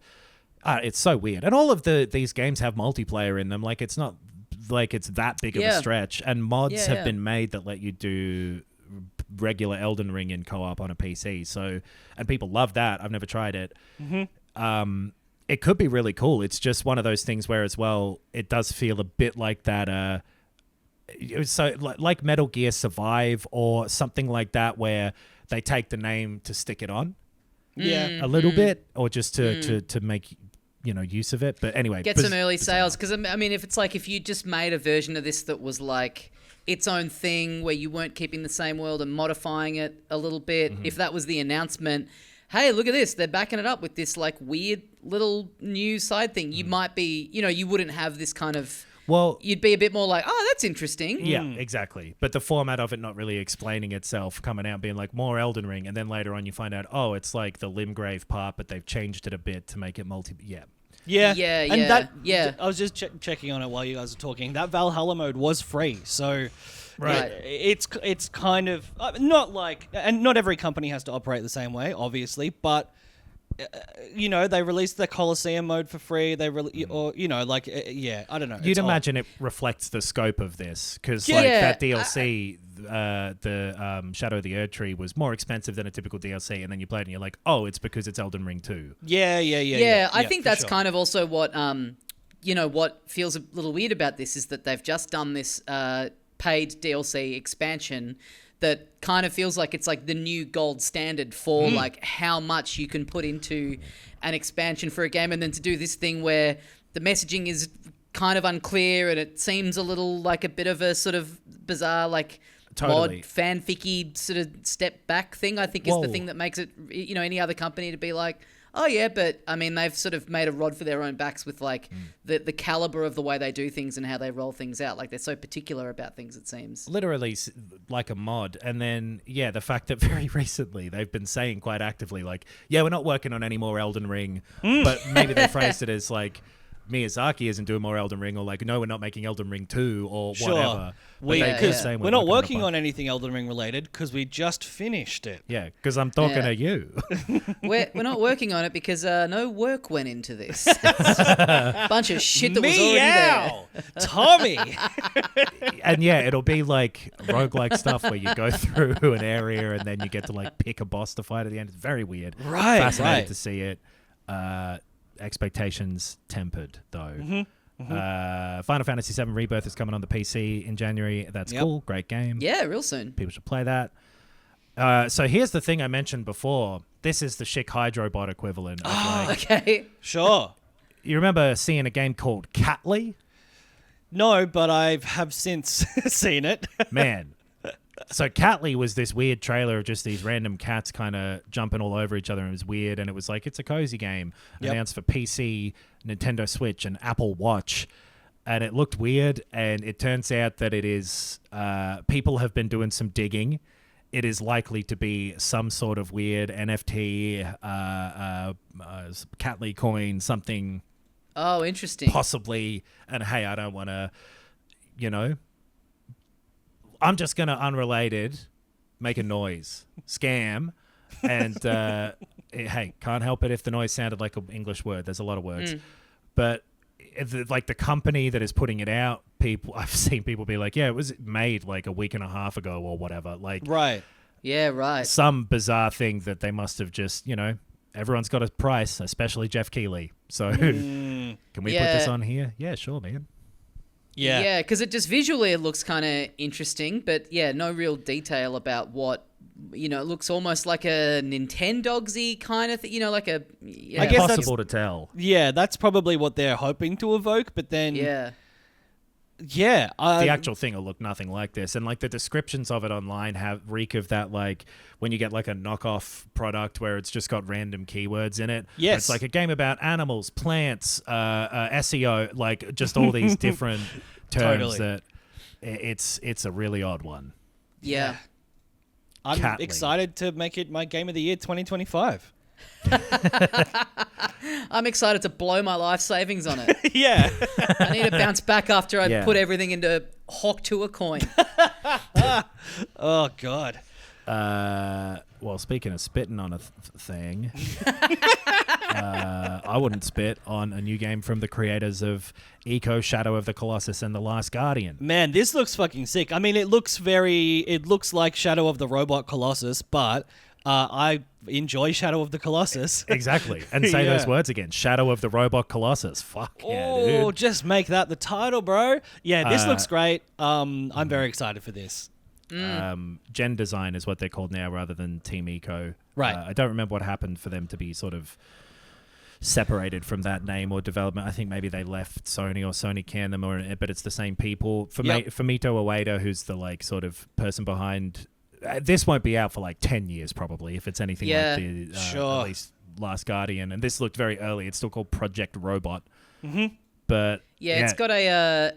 it's so weird. And all of these games have multiplayer in them. Like, it's not like it's that big of a stretch. And mods have been made that let you do regular Elden Ring in co-op on a PC. So, and people love that. I've never tried it. It could be really cool. It's just one of those things where, as well, it does feel a bit like that. So like Metal Gear Survive or something like that, where they take the name to stick it on, a little bit, or just to make use of it. But anyway, get some early sales, because I mean, if you just made a version of this that was like its own thing where you weren't keeping the same world and modifying it a little bit, if that was the announcement, hey, look at this, they're backing it up with this like weird little new side thing, you might be, you wouldn't have this kind of, you'd be a bit more like, oh, that's interesting. Yeah, exactly. But the format of it not really explaining itself, coming out being like more Elden Ring, and then later on you find out, oh, it's like the Limgrave part, but they've changed it a bit to make it I was just checking on it while you guys were talking. That Valhalla mode was free, so right. It's kind of not like, and not every company has to operate the same way, obviously, but they released the Colosseum mode for free. They I don't know. You'd imagine it reflects the scope of this, because that DLC, the Shadow of the Erd Tree, was more expensive than a typical DLC, and then you play it and you're like, oh, it's because it's Elden Ring 2. Yeah, I think that's kind of also what what feels a little weird about this is that they've just done this paid DLC expansion that kind of feels like it's like the new gold standard for like how much you can put into an expansion for a game, and then to do this thing where the messaging is kind of unclear and it seems a little like a bit of a sort of bizarre like mod fanficky sort of step back thing, I think is the thing that makes it, any other company to be like, oh yeah, but I mean, they've sort of made a rod for their own backs with like the caliber of the way they do things and how they roll things out. Like they're so particular about things, it seems. Literally like a mod. And then, the fact that very recently they've been saying quite actively like, we're not working on any more Elden Ring, but maybe they phrased it as like, Miyazaki isn't doing more Elden Ring, or like, no, we're not making Elden Ring 2 or whatever. We're not working on anything Elden Ring related because we just finished it. Yeah, because I'm talking to you. We're not working on it because no work went into this. A bunch of shit that was already there. Tommy! And it'll be like roguelike stuff where you go through an area and then you get to like pick a boss to fight at the end. It's very weird. Right. Fascinated to see it. Expectations tempered though. Final Fantasy VII Rebirth is coming on the PC in January. That's cool. Great game. Yeah, real soon. People should play that. So here's the thing I mentioned before. This is the Chic Hydrobot equivalent. Okay. Sure. You remember seeing a game called Catly? No, but I have since seen it. Man. So Catly was this weird trailer of just these random cats kind of jumping all over each other, and it was weird, and it was like, it's a cozy game. Announced for PC, Nintendo Switch, and Apple Watch. And it looked weird, and it turns out that it is... people have been doing some digging. It is likely to be some sort of weird NFT, Catly coin, something... Oh, interesting. Possibly. And hey, I don't want to, I'm just going to unrelated make a noise, scam, and hey, can't help it if the noise sounded like an English word. There's a lot of words. But like the company that is putting it out, I've seen people be like, it was made like a week and a half ago or whatever. Like, right. Yeah, right. Some bizarre thing that they must have just, everyone's got a price, especially Jeff Keighley. So can we put this on here? Yeah, sure, man. Yeah, because it just visually it looks kind of interesting, but no real detail about what, it looks almost like a Nintendogsy kind of thing, like a... I guess impossible to tell. Yeah, that's probably what they're hoping to evoke, but then... the actual thing will look nothing like this, and like the descriptions of it online reek of that, like when you get like a knockoff product where it's just got random keywords in it. Yes, it's like a game about animals, plants, SEO, like just all these different terms. That it's a really odd one. Yeah, I'm excited to make it my game of the year 2025. I'm excited to blow my life savings on it. I need to bounce back after I put everything into Hawk to a coin. Oh God. Well, speaking of spitting on a thing, I wouldn't spit on a new game from the creators of Eco, Shadow of the Colossus, and The Last Guardian. Man, this looks fucking sick. I mean, it looks like Shadow of the Robot Colossus, but I enjoy Shadow of the Colossus. Exactly. And say those words again. Shadow of the Robot Colossus. Fuck yeah, dude. Oh, just make that the title, bro. Yeah, this looks great. I'm very excited for this. Gen Design is what they're called now rather than Team Eco. Right. I don't remember what happened for them to be sort of separated from that name or development. I think maybe they left Sony or Sony canned them, but it's the same people. Fumito Ueda, who's the like sort of person behind. This won't be out for like 10 years probably, if it's anything like the at least Last Guardian. And this looked very early. It's still called Project Robot. Mm-hmm. But it's got a.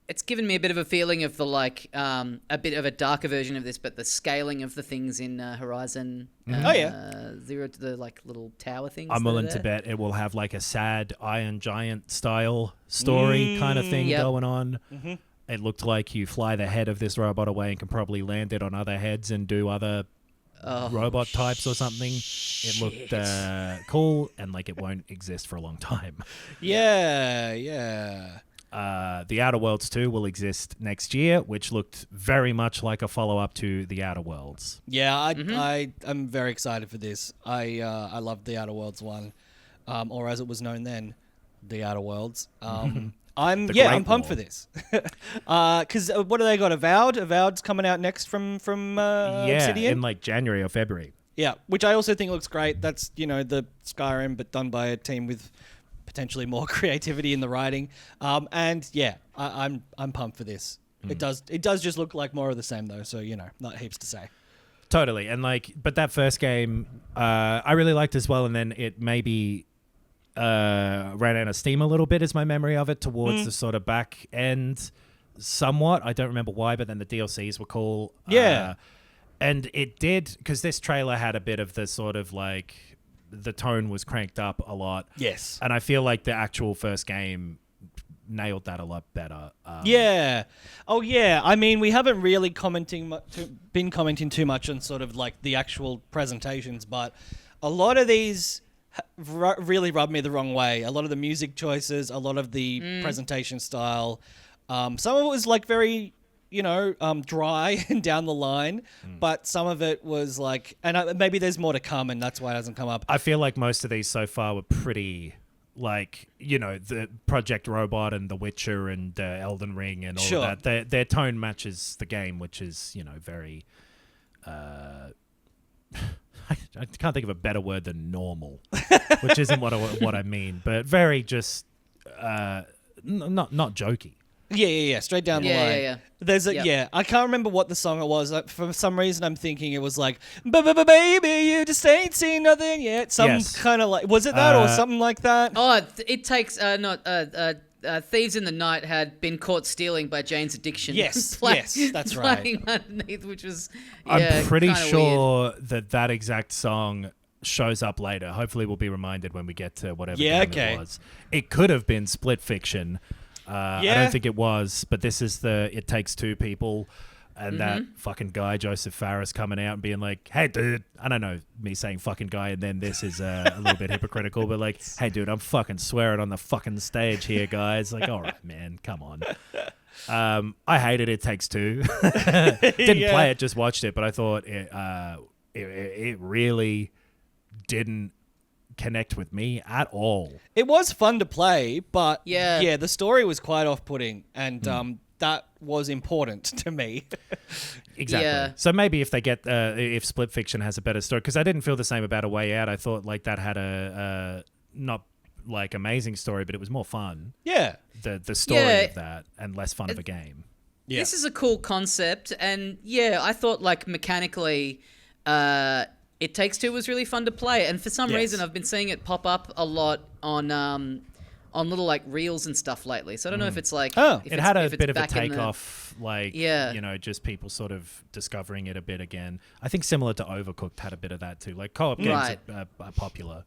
It's given me a bit of a feeling of the like a bit of a darker version of this, but the scaling of the things in Horizon Zero to the like little tower things. I'm willing to bet it will have like a sad Iron Giant style story kind of thing going on. Mm-hmm. It looked like you fly the head of this robot away and can probably land it on other heads and do other robot types or something. It looked cool and like it won't exist for a long time. Yeah. The Outer Worlds 2 will exist next year, which looked very much like a follow-up to The Outer Worlds. Yeah, I'm very excited for this. I loved The Outer Worlds 1, or as it was known then, The Outer Worlds. I'm pumped for this. Because what do they got? Avowed? Avowed's coming out next from Obsidian? In like January or February. Yeah, which I also think looks great. That's, the Skyrim, but done by a team with potentially more creativity in the writing. I'm pumped for this. It does just look like more of the same though, so not heaps to say. Totally. And but that first game I really liked as well, and then it maybe ran out of steam a little bit is my memory of it towards the sort of back end somewhat. I don't remember why, but then the DLCs were cool. And it did, because this trailer had a bit of the sort of like the tone was cranked up a lot. Yes. And I feel like the actual first game nailed that a lot better. Oh, yeah. I mean, we haven't really been commenting too much on sort of like the actual presentations, but a lot of these really rubbed me the wrong way. A lot of the music choices, a lot of the presentation style. Some of it was like very... dry and down the line, but some of it was like, and maybe there's more to come, and that's why it hasn't come up. I feel like most of these so far were pretty, like, the Project Robot and The Witcher and Elden Ring and all of that. Their tone matches the game, which is, very, I can't think of a better word than normal, which isn't what I mean, but very just, not jokey. Yeah. Straight down the line. Yeah. There's I can't remember what the song it was. For some reason, I'm thinking it was like, baby, you just ain't seen nothing yet. Some kind of like, was it that or something like that? Oh, it takes Thieves in the Night had Been Caught Stealing by Jane's Addiction. Yes, that's right. Playing underneath, which was I'm pretty sure that exact song shows up later. Hopefully, we'll be reminded when we get to whatever game it was. It could have been Split Fiction. I don't think it was, but this is It Takes Two people, and that fucking guy Joseph Fares coming out and being like, "Hey, dude," I don't know, me saying "fucking guy," and then this is a little bit hypocritical, but like, "Hey, dude, I'm fucking swearing on the fucking stage here, guys." Like, all right, man, come on. I hated It Takes Two. Didn't play it, just watched it, but I thought it really didn't connect with me at all. It was fun to play, but the story was quite off-putting, and that was important to me. Exactly. Yeah. So maybe if they get if Split Fiction has a better story, because I didn't feel the same about A Way Out. I thought like that had a not like amazing story, but it was more fun. Yeah. The story of that, and less fun of a game. Yeah. This is a cool concept, and I thought like mechanically It Takes Two was really fun to play, and for some reason I've been seeing it pop up a lot on little like reels and stuff lately. So I don't know if it's like it had a bit of a takeoff, just people sort of discovering it a bit again. I think similar to Overcooked had a bit of that too. Like co-op games are popular,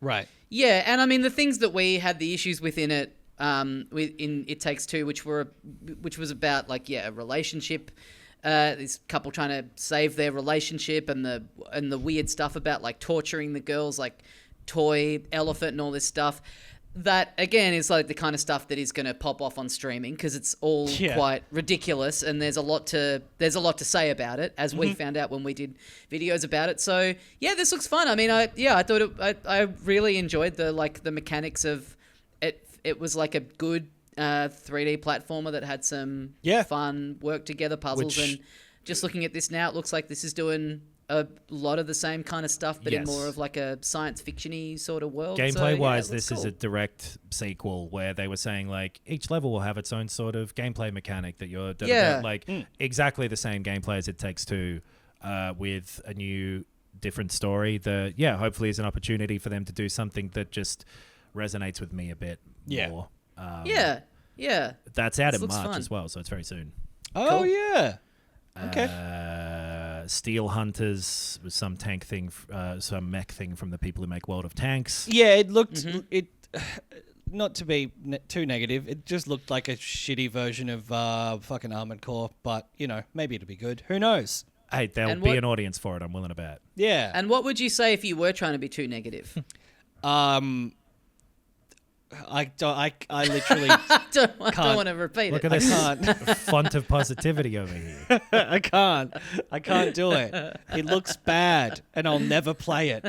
right? Yeah, and I mean the things that we had the issues within it, in It Takes Two, which was about like a relationship. This couple trying to save their relationship, and the weird stuff about like torturing the girls, like toy elephant and all this stuff. That again is like the kind of stuff that is going to pop off on streaming because it's all quite ridiculous, and there's a lot to say about it, as we found out when we did videos about it. So this looks fun. I mean, I thought I really enjoyed the mechanics of it. It was like a good 3D platformer that had some fun work together puzzles, and just looking at this now, it looks like this is doing a lot of the same kind of stuff, but in Yes. more of like a science fiction-y sort of world. Gameplay-wise, so, this is a direct sequel where they were saying, like, each level will have its own sort of gameplay mechanic that you're... exactly the same gameplay as It Takes Two, with a new, different story that, hopefully is an opportunity for them to do something that just resonates with me a bit more. Yeah. That's out This in looks March fun. as well, so it's very soon. Oh, Cool. yeah. Okay. Steel Hunters was some tank thing, some mech thing from the people who make World of Tanks. Yeah, it looked... It, not to be too negative, it just looked like a shitty version of fucking Armored Core, but, maybe it'll be good. Who knows? Hey, there'll be an audience for it, I'm willing to bet. Yeah. And what would you say if you were trying to be too negative? I literally I don't want to repeat Look it. at this font of positivity over here. I can't do it. It looks bad, and I'll never play it.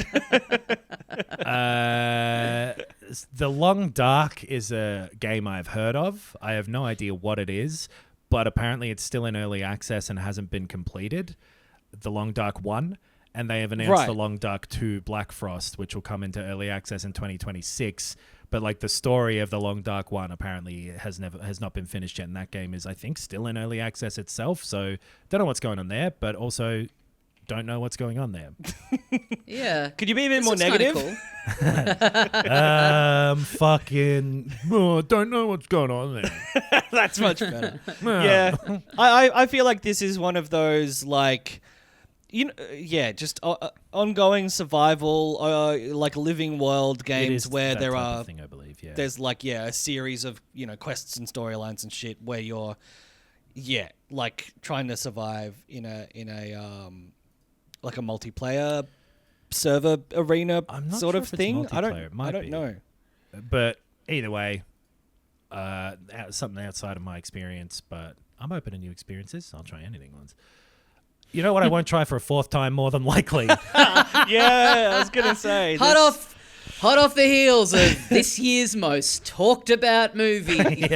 The Long Dark is a game I've heard of. I have no idea what it is, but apparently it's still in early access and hasn't been completed. The Long Dark 1, and they have announced the Long Dark 2 Black Frost, which will come into early access in 2026. But like the story of the Long Dark 1 apparently has not been finished yet, and that game is, I think, still in early access itself. So don't know what's going on there, but also don't know what's going on there. Yeah. Could you be a bit more This looks kinda negative? Cool. Don't know what's going on there. That's much better. Yeah. I feel like this is one of those, like, just ongoing survival, like living world games where there are thing, I believe, there's like a series of quests and storylines and shit where you're like trying to survive in a like a multiplayer server arena sort of thing. I don't know. But either way, something outside of my experience. But I'm open to new experiences. I'll try anything once. You know what? I won't try for a fourth time, more than likely. Yeah, I was gonna say. Hot off the heels of this year's most talked about movie.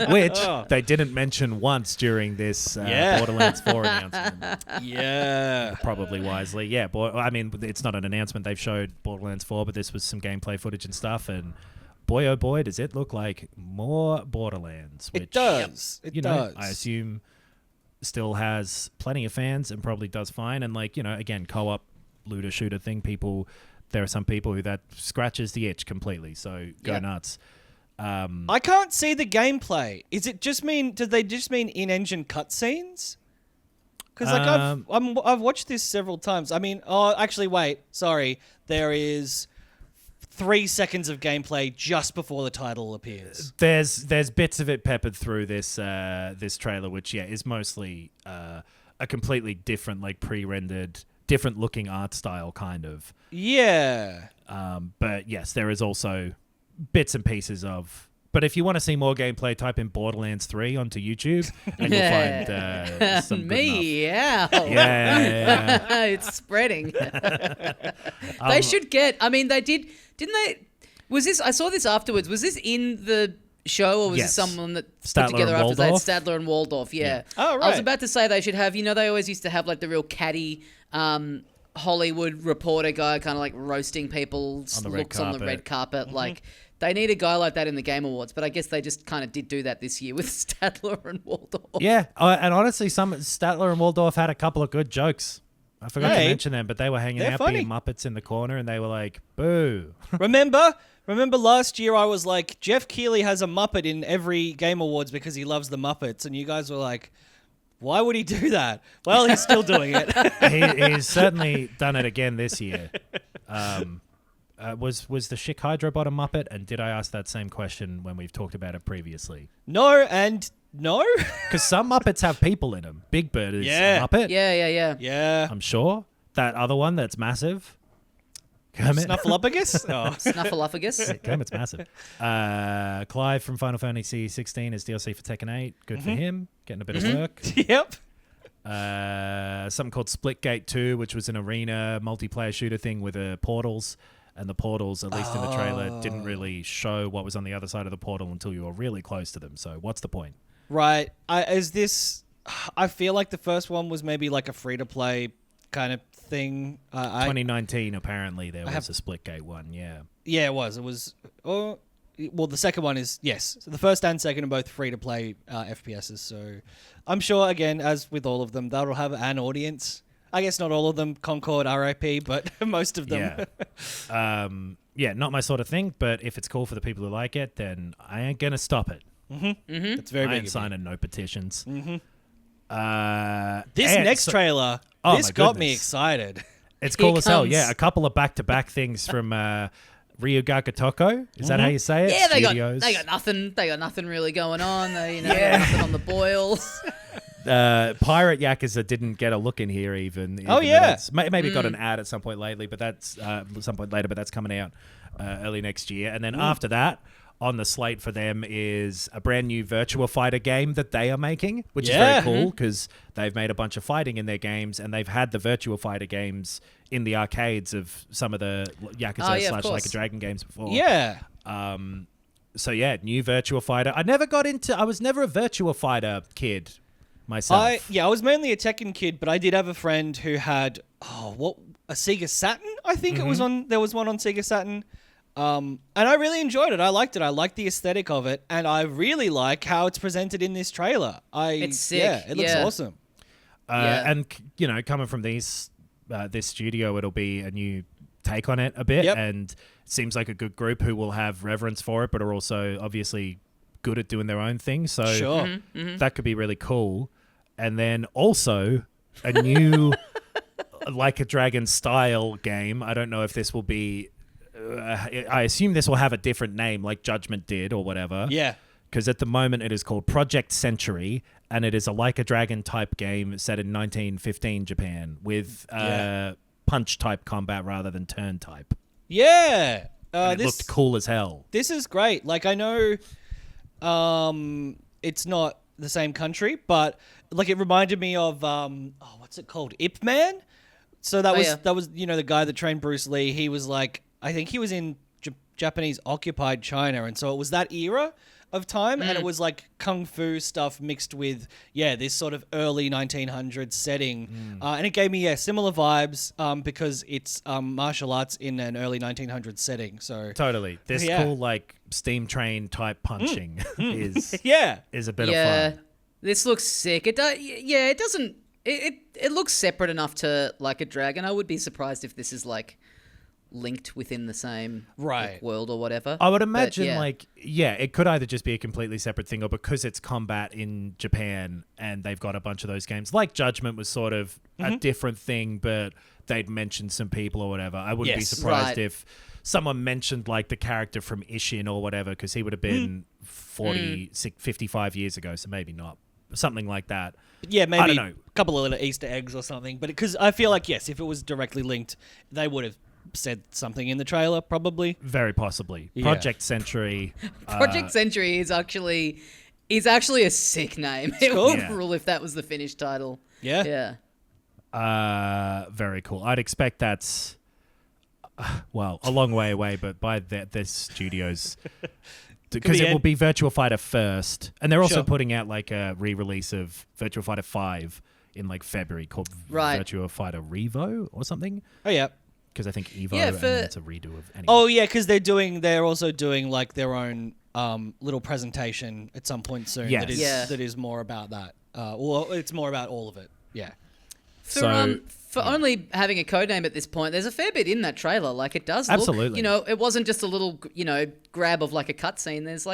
Which they didn't mention once during this Borderlands 4 announcement. Yeah. Probably wisely. Yeah, I mean, it's not an announcement. They've showed Borderlands 4, but this was some gameplay footage and stuff, and boy, oh boy, does it look like more Borderlands. Which, it does. It does. I assume still has plenty of fans and probably does fine. And again, co-op looter shooter thing, there are some people who that scratches the itch completely. So go nuts. I can't see the gameplay. Do they just mean in-engine cutscenes? Because I've watched this several times. I mean, actually, wait, sorry. There is 3 seconds of gameplay just before the title appears. There's bits of it peppered through this trailer, which is mostly a completely different, like pre-rendered, different looking art style kind of. Yeah. But yes, there is also bits and pieces of. But if you want to see more gameplay, type in Borderlands 3 onto YouTube, and you'll find some good enough. Yeah. It's spreading. They should get. I mean, they didn't they? Was this? I saw this afterwards. Was this in the show, or was this someone that Statler put together and after? They had Waldorf? Stadler and Waldorf. Yeah. Oh, right. I was about to say they should have. They always used to have like the real catty Hollywood reporter guy, kind of like roasting people's looks on the red carpet. Mm-hmm. Like they need a guy like that in the Game Awards. But I guess they just kind of did do that this year with Stadler and Waldorf. Yeah, and honestly, some Statler and Waldorf had a couple of good jokes. I forgot to mention them, but they were hanging out being Muppets in the corner, and they were like, boo. Remember last year I was like, Jeff Keighley has a Muppet in every Game Awards because he loves the Muppets, and you guys were like, why would he do that? Well, he's still doing it. He's certainly done it again this year. Was the Schick Hydrobot a Muppet? And did I ask that same question when we've talked about it previously? No, and no. Because some Muppets have people in them. Big Bird is a Muppet. Yeah. I'm sure. That other one that's massive. Kermit. Snuffleupagus? Snuffleupagus. Kermit's massive. Clive from Final Fantasy 16 is DLC for Tekken 8. Good for him. Getting a bit of work. Yep. Something called Splitgate 2, which was an arena multiplayer shooter thing with portals. And the portals, at least in the trailer, didn't really show what was on the other side of the portal until you were really close to them. So what's the point? Right. I feel like the first one was maybe like a free-to-play kind of thing. 2019, apparently, there was a Splitgate one, yeah. Yeah, it was. It was... well, the second one is, yes. So the first and second are both free-to-play FPSs, so I'm sure, again, as with all of them, that'll have an audience. I guess not all of them, Concord, RIP, but most of them. Yeah. Yeah, not my sort of thing, but if it's cool for the people who like it, then I ain't going to stop it. It's very big. I ain't signing no petitions. This next trailer, this got me excited. It's cool as hell. Yeah, a couple of back-to-back things from Ryuga Toko. Is that how you say it? Yeah, they got nothing. They got nothing really going on. They, nothing on the boil. Pirate Yakuza didn't get a look in here even. Maybe got an ad at some point lately, but that's some point later. But that's coming out early next year. And then after that, on the slate for them is a brand new Virtua Fighter game that they are making, which is very cool because they've made a bunch of fighting in their games, and they've had the Virtua Fighter games in the arcades of some of the Yakuza / Like a Dragon games before. Yeah. So yeah, new Virtua Fighter. I was never a Virtua Fighter kid myself. I was mainly a Tekken kid, but I did have a friend who had a Sega Saturn. I think it was on. There was one on Sega Saturn. And I really enjoyed it. I liked it. I liked the aesthetic of it, and I really like how it's presented in this trailer. It's sick. Yeah, it looks awesome. And coming from this studio, it'll be a new take on it a bit, and it seems like a good group who will have reverence for it, but are also obviously good at doing their own thing. So that could be really cool. And then also a new Like a Dragon style game. I don't know if this will be. I assume this will have a different name, like Judgment did or whatever. Yeah. Because at the moment it is called Project Century, and it is a Like a Dragon type game set in 1915 Japan with punch type combat rather than turn type. Yeah. It looked cool as hell. This is great. Like, I know it's not the same country, but like it reminded me of what's it called? Ip Man. So that was the guy that trained Bruce Lee. He was like, I think he was in Japanese occupied China, and so it was that era of time, and it was like kung fu stuff mixed with this sort of early 1900s setting, and it gave me similar vibes because it's martial arts in an early 1900s setting. So totally, this cool like steam train type punching is a bit of fun. This looks sick. It does. Yeah, it doesn't. It looks separate enough to Like a Dragon. I would be surprised if this is like linked within the same world or whatever. I would imagine it could either just be a completely separate thing, or because it's combat in Japan and they've got a bunch of those games, like Judgment was sort of a different thing, but they'd mentioned some people or whatever. I wouldn't be surprised if someone mentioned like the character from Ishin or whatever, because he would have been 55 years ago, so maybe not. Something like that. Yeah, maybe I don't know. A couple of little Easter eggs or something. But because I feel like, if it was directly linked, they would have said something in the trailer, probably. Very possibly. Project Century. Project Century is actually a sick name. It would rule if that was the finished title. Yeah. Yeah. Very cool. I'd expect that's, a long way away, but by this studio's... Because it will be Virtua Fighter first. And they're also putting out like a re-release of Virtua Fighter 5 in like February called Virtua Fighter Revo or something. Oh, yeah. Because I think Evo and then it's a redo of anything. Oh, yeah, because they're also doing like their own little presentation at some point soon. Yes. That is more about that. Well, it's more about all of it. Yeah. For only having a codename at this point, there's a fair bit in that trailer. Like, it does Absolutely. look, it wasn't just a little, grab of like a cutscene. There's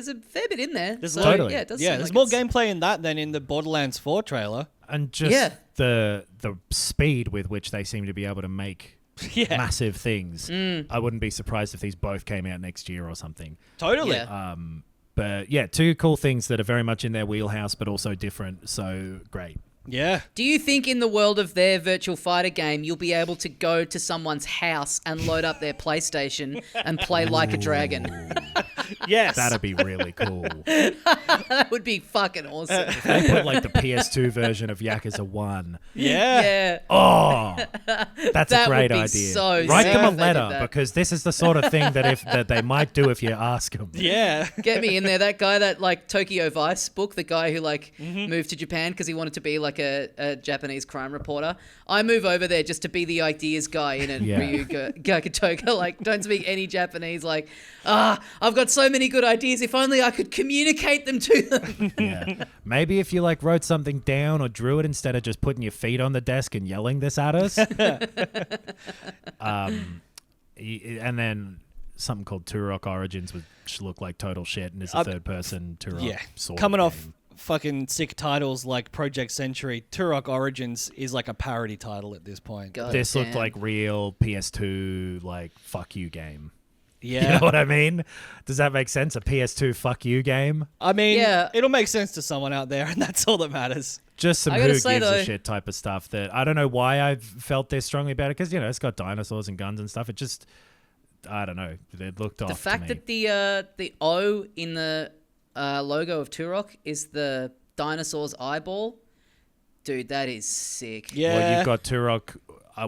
a fair bit in there. Totally. Yeah, it does. There's more gameplay in that than in the Borderlands 4 trailer. And just the speed with which they seem to be able to make massive things. I wouldn't be surprised if these both came out next year or something. Totally. Yeah. But yeah, two cool things that are very much in their wheelhouse, but also different. So great. Yeah. Do you think in the world of their Virtual Fighter game, you'll be able to go to someone's house and load up their PlayStation and play Like a Dragon? Yes. That'd be really cool. That would be fucking awesome. If they put like the PS2 version of Yakuza 1. Yeah. Yeah. Oh, that's That a great would be idea. so Write sick them a if they did letter that. because this is the sort of thing that they might do if you ask them. Yeah. Get me in there. That guy, that like Tokyo Vice book, the guy who like moved to Japan because he wanted to be like a Japanese crime reporter. I move over there just to be the ideas guy in it. Yeah. Ryuga Gakutoka. Like, don't speak any Japanese. Like, I've got so many good ideas. If only I could communicate them to them. Yeah. Maybe if you like wrote something down or drew it instead of just putting your feet on the desk and yelling this at us. And then something called Turok Origins, which looked like total shit and is a third person Turok. Yeah. Sort Coming of off game. fucking sick titles like Project Century, Turok Origins is like a parody title at this point. God This looked damn. like real PS2 like fuck you game. Yeah. You know what I mean? Does that make sense? A PS2 fuck you game? I mean, Yeah. it'll make sense to someone out there, and that's all that matters. Just some I who gotta gives say, a though- shit type of stuff that I don't know why I felt this strongly about it because, you know, it's got dinosaurs and guns and stuff. It just, I don't know. It looked off The fact to me. that the O in the logo of Turok is the dinosaur's eyeball, dude, that is sick. Yeah. Well, you've got Turok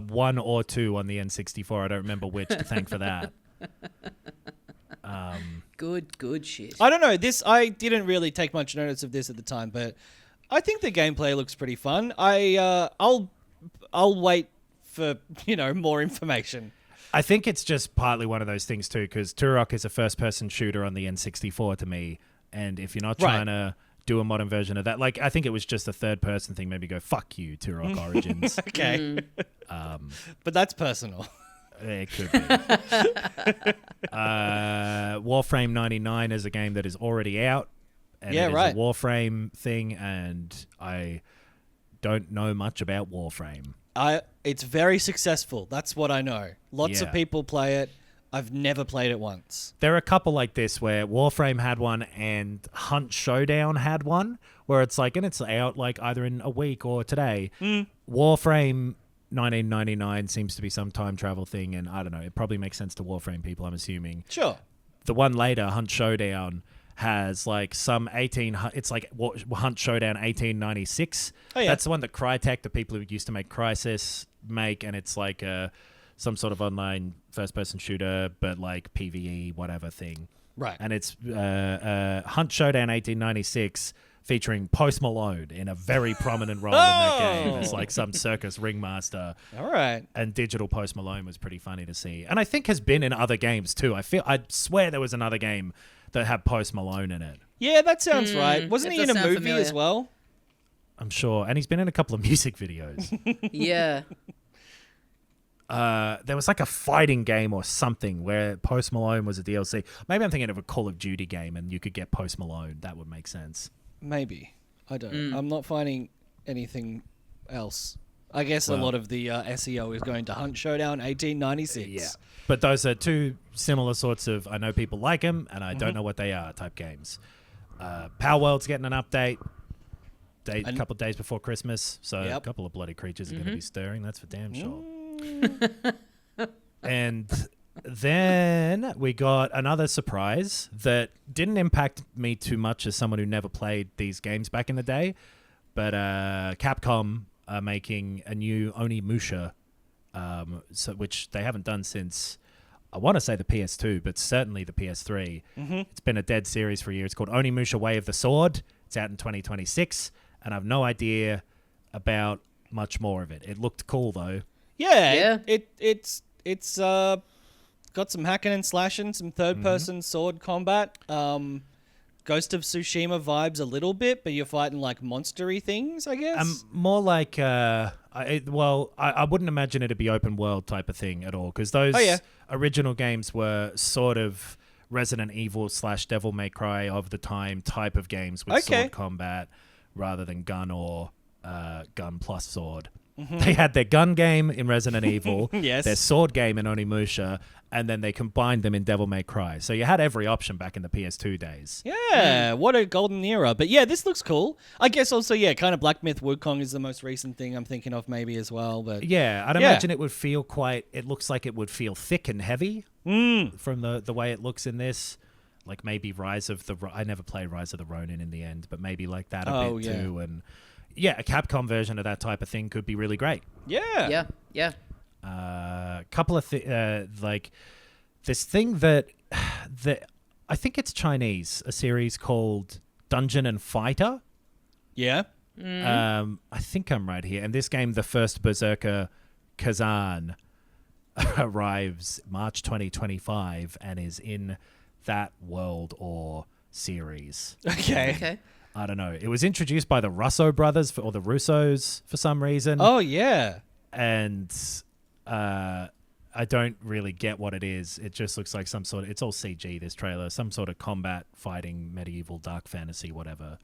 1 or 2 on the N64. I don't remember which to thank for that. Good shit. I don't know. I didn't really take much notice of this at the time, but I think the gameplay looks pretty fun. I'll wait for, more information. I think it's just partly one of those things too, because Turok is a first-person shooter on the N64 to me, and if you're not trying to do a modern version of that, like I think it was just a third-person thing. Maybe go fuck you, Turok Origins. Okay. But that's personal. It could be. Warframe 99 is a game that is already out, and Yeah, it is right. a Warframe thing, and I don't know much about Warframe. It's very successful. That's what I know. Lots of Yeah. people play it. I've never played it once. There are a couple like this where Warframe had one and Hunt Showdown had one, where it's like, and it's out like either in a week or today. Warframe 1999 seems to be some time travel thing, and I don't know, it probably makes sense to Warframe people, I'm assuming. Sure. The one later, Hunt Showdown, has like some it's like Hunt Showdown 1896. Oh, yeah. That's the one that Crytek, the people who used to make Crysis, make, and it's like some sort of online first-person shooter, but like PvE, whatever thing. Right. And it's Hunt Showdown 1896, featuring Post Malone in a very prominent role in that game. It's like some circus ringmaster. All right. And digital Post Malone was pretty funny to see. And I think has been in other games too. I swear there was another game that had Post Malone in it. Yeah, that sounds right. Wasn't that he in does a sound movie as familiar. well? I'm sure. And he's been in a couple of music videos. Yeah. There was like a fighting game or something where Post Malone was a DLC. Maybe I'm thinking of a Call of Duty game and you could get Post Malone. That would make sense. Maybe. I don't. I'm not finding anything else. I guess a lot of the SEO is going to Hunt Showdown 1896. Yeah. But those are two similar sorts of, I know people like them and I don't know what they are type games. Power World's getting an update a couple of days before Christmas. So a couple of bloody creatures are going to be stirring. That's for damn sure. And then we got another surprise that didn't impact me too much as someone who never played these games back in the day. But Capcom are making a new Onimusha, which they haven't done since, I want to say the PS2, but certainly the PS3. It's been a dead series for a year. It's called Onimusha Way of the Sword. It's out in 2026, and I've no idea about much more of it. It looked cool, though. Yeah. It's got some hacking and slashing, some third-person sword combat. Ghost of Tsushima vibes a little bit, but you're fighting like monstery things, I guess. More like, I wouldn't imagine it'd be open world type of thing at all, because those original games were sort of Resident Evil / Devil May Cry of the time type of games with sword combat rather than gun or gun plus sword. They had their gun game in Resident Evil, their sword game in Onimusha, and then they combined them in Devil May Cry. So you had every option back in the PS2 days. Yeah, what a golden era. But yeah, this looks cool. I guess also, kind of Black Myth Wukong is the most recent thing I'm thinking of maybe as well. But yeah, I'd imagine it would feel it looks like it would feel thick and heavy from the way it looks in this. like maybe I never played Rise of the Ronin in the end, but maybe like that Oh, bit yeah. too. And yeah, a Capcom version of that type of thing could be really great. Yeah. Yeah. Couple of like this thing that I think it's Chinese, a series called Dungeon and Fighter. Yeah. I think I'm right here. And this game, the first Berserker Kazan, arrives March 2025 and is in that world or series. Okay. I don't know. It was introduced by the Russo brothers or the Russos for some reason. Oh, yeah. And I don't really get what it is. It just looks like some sort of... It's all CG, this trailer. Some sort of combat, fighting, medieval, dark fantasy, whatever.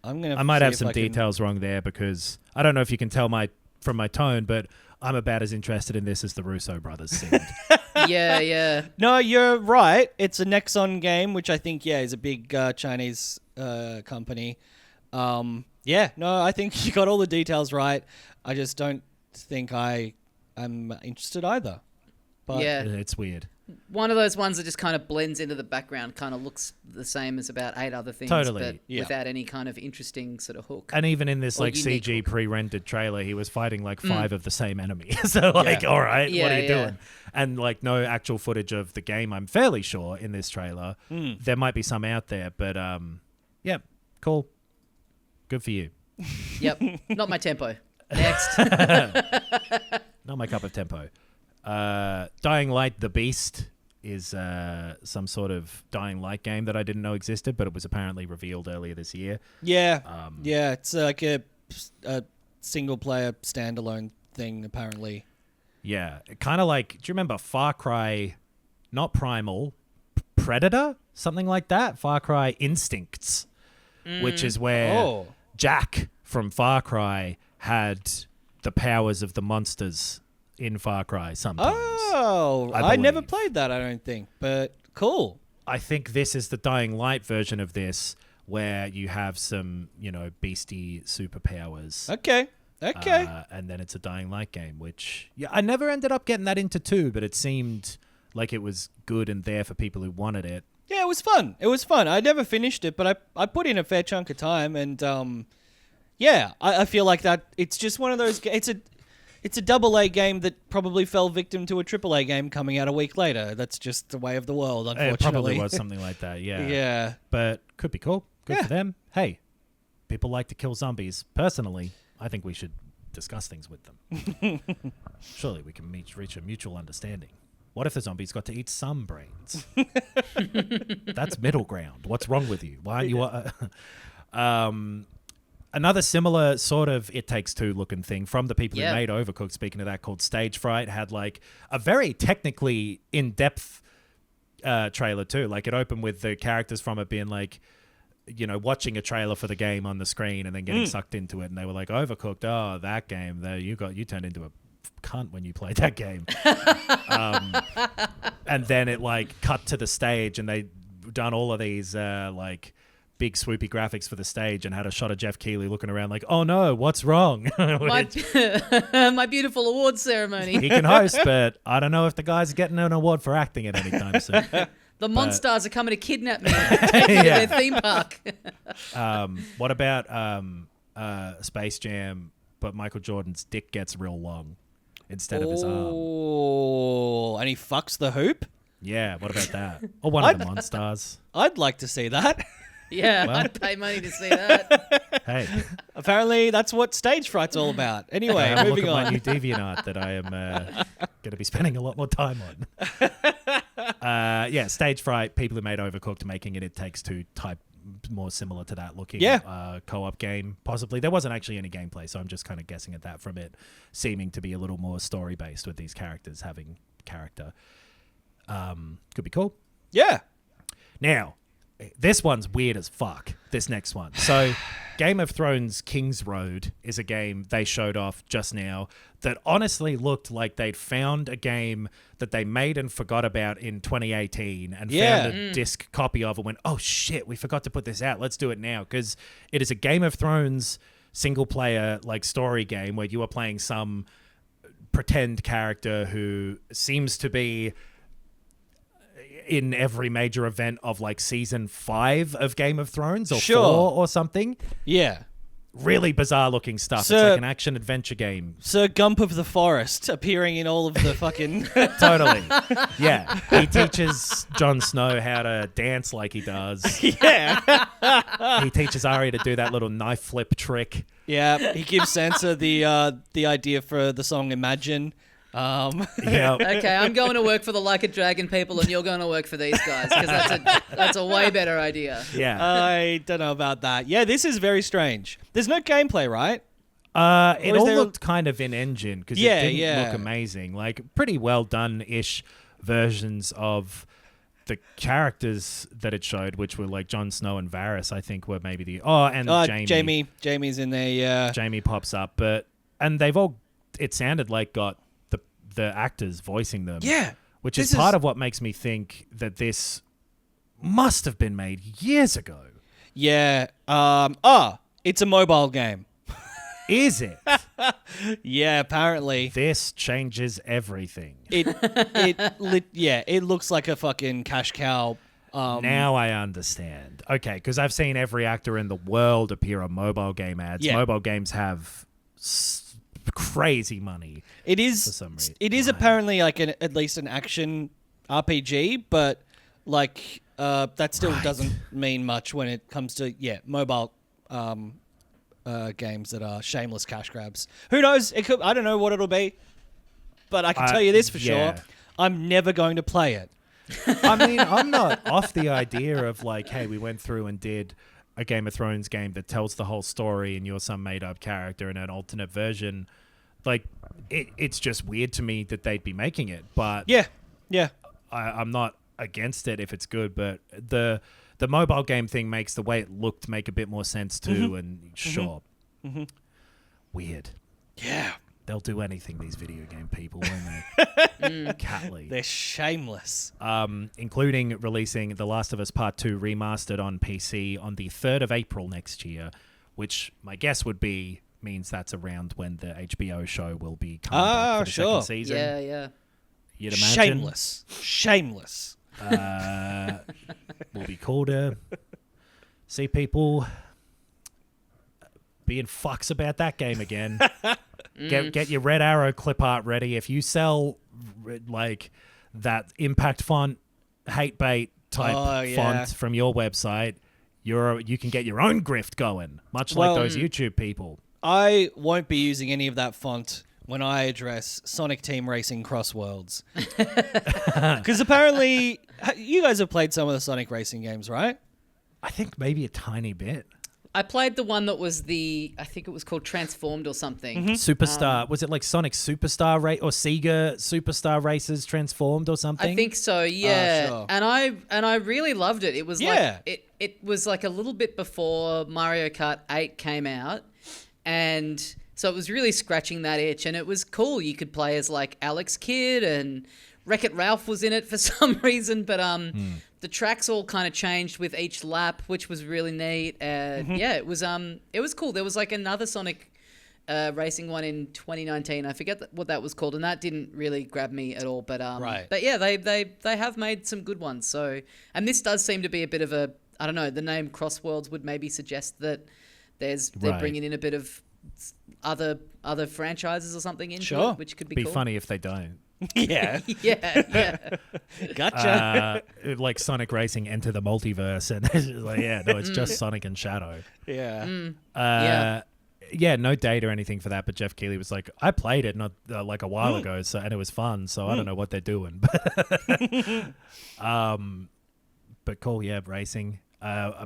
I might have some details wrong there because I don't know if you can tell from my tone, but I'm about as interested in this as the Russo brothers seemed. Yeah. No, you're right. It's a Nexon game, which I think, is a big Chinese company. Yeah, no, I think you got all the details right. I just don't think I'm interested either. But Yeah. It's weird. One of those ones that just kind of blends into the background, kind of looks the same as about 8 other things, Totally, but yeah. without any kind of interesting sort of hook. And even in this Or like unique CG hook. pre-rendered trailer, he was fighting like 5 of the same enemy. So like, all right, what are you doing? And like no actual footage of the game, I'm fairly sure, in this trailer. There might be some out there, but yeah, cool. Good for you. Yep. Not my tempo. Next. Not my cup of tempo. Dying Light the Beast is some sort of Dying Light game that I didn't know existed, but it was apparently revealed earlier this year. yeah, it's like a single-player standalone thing, apparently. Yeah, kind of like, do you remember Far Cry, not Primal, Predator? Something like that? Far Cry Instincts, which is where Jack from Far Cry had the powers of the monsters in Far Cry sometimes. Oh, I never played that, I don't think, but cool. I think this is the Dying Light version of this, where you have some, beastie superpowers. Okay. And then it's a Dying Light game, which I never ended up getting that into 2, but it seemed like it was good and there for people who wanted it. Yeah, it was fun. I never finished it, but I put in a fair chunk of time, and I feel like that it's just one of those. It's a AA game that probably fell victim to a AAA game coming out a week later. That's just the way of the world, unfortunately. It probably was something like that, yeah. Yeah. But could be cool. Good Yeah. for them. Hey, people like to kill zombies. Personally, I think we should discuss things with them. Surely we can reach a mutual understanding. What if the zombies got to eat some brains? That's middle ground. What's wrong with you? Why aren't you... Another similar sort of It Takes Two looking thing from the people who made Overcooked, speaking of that, called Stage Fright, had like a very technically in-depth trailer too. Like it opened with the characters from it being like, watching a trailer for the game on the screen and then getting sucked into it. And they were like, Overcooked, oh, that game, you turned into a cunt when you played that game. And then it like cut to the stage and they done all of these like big swoopy graphics for the stage and had a shot of Jeff Keighley looking around like, oh no, what's wrong? My beautiful awards ceremony. He can host, but I don't know if the guy's getting an award for acting at any time soon. The Monstars are coming to kidnap me and take me to their theme park. What about Space Jam, but Michael Jordan's dick gets real long instead of his arm? Oh, and he fucks the hoop? Yeah, what about that? Or one of the Monstars. I'd like to see that. Yeah, Well. I'd pay money to see that. Hey, Apparently, that's what Stage Fright's all about. Anyway, have a look moving at my on. new DeviantArt that I am going to be spending a lot more time on. Stage Fright, people who made Overcooked, making it Takes Two type, more similar to that looking co-op game, possibly. There wasn't actually any gameplay, so I'm just kind of guessing at that from it seeming to be a little more story-based with these characters having character. Could be cool. Yeah. Now, this one's weird as fuck, this next one. So, Game of Thrones King's Road is a game they showed off just now that honestly looked like they'd found a game that they made and forgot about in 2018 and found a disc copy of and went, oh shit, we forgot to put this out. Let's do it now. Because it is a Game of Thrones single-player like story game where you are playing some pretend character who seems to be... in every major event of like season 5 of Game of Thrones or Sure. 4 or something. Yeah. Really bizarre looking stuff. So- it's like an action adventure game. Sir Gump of the Forest appearing in all of the fucking... Totally. Yeah. He teaches Jon Snow how to dance like he does. yeah. He teaches Arya to do that little knife flip trick. Yeah. He gives Sansa the idea for the song Imagine. Yeah. Okay, I'm going to work for the Like a Dragon people, and you're going to work for these guys because that's a way better idea. Yeah. I don't know about that. Yeah, this is very strange. There's no gameplay, right? It is all there- looked kind of in engine because Yeah, it didn't yeah. look amazing. Like pretty well done-ish versions of the characters that it showed, which were like Jon Snow and Varys, I think were maybe Jamie. Jamie's in there, yeah. Jamie pops up, and they've all, it sounded like got the actors voicing them. Yeah. Which This is part of what makes me think that this must have been made years ago. Yeah. It's a mobile game. Is it? Yeah, apparently. This changes everything. It looks like a fucking cash cow. Now I understand. Okay, because I've seen every actor in the world appear on mobile game ads. Yeah. Mobile games have crazy money. It is. For some reason. It is Why? apparently like at least an action RPG, but like that still doesn't mean much when it comes to mobile games that are shameless cash grabs. Who knows? It could. I don't know what it'll be, but I can tell you this for yeah. sure: I'm never going to play it. I mean, I'm not off the idea of like, hey, we went through and did a Game of Thrones game that tells the whole story and you're some made-up character in an alternate version. Like, it's just weird to me that they'd be making it, but Yeah. I'm not against it if it's good, but the mobile game thing makes the way it looked make a bit more sense too, and sure. Weird. Yeah. They'll do anything, these video game people, won't they? Catley. They're shameless. Including releasing The Last of Us Part 2 remastered on PC on the 3rd of April next year, which my guess would be means that's around when the HBO show will be coming back for the second season. Yeah. You'd imagine. Shameless. Will be cool to see people being fucks about that game again. Get your Red Arrow clip art ready. If you sell like that impact font, hate bait type font from your website, you can get your own grift going, much like those YouTube people. I won't be using any of that font when I address Sonic Team Racing Cross Worlds. Because apparently, you guys have played some of the Sonic Racing games, right? I think maybe a tiny bit. I played the one that was I think it was called Transformed or something. Superstar. Was it like Sonic Superstar or Sega Superstar Races Transformed or something? I think so, yeah. Sure. And I really loved it. It was like it was like a little bit before Mario Kart 8 came out, and so it was really scratching that itch, and it was cool. You could play as like Alex Kidd, and Wreck-It Ralph was in it for some reason, but the tracks all kind of changed with each lap, which was really neat. Yeah, it was cool. There was like another Sonic racing one in 2019. I forget what that was called, and that didn't really grab me at all. But but yeah, they have made some good ones. So, and this does seem to be a bit of a, I don't know, the name Crossworlds would maybe suggest that they're bringing in a bit of other franchises or something into it, which could be cool. Funny if they don't. Yeah. Yeah. Gotcha. Like Sonic Racing Enter the Multiverse, and it's just like, it's just Sonic and Shadow. Yeah. Yeah, no date or anything for that, but Jeff Keighley was like, I played it not like a while ago, and it was fun, so I don't know what they're doing. But cool, yeah, racing.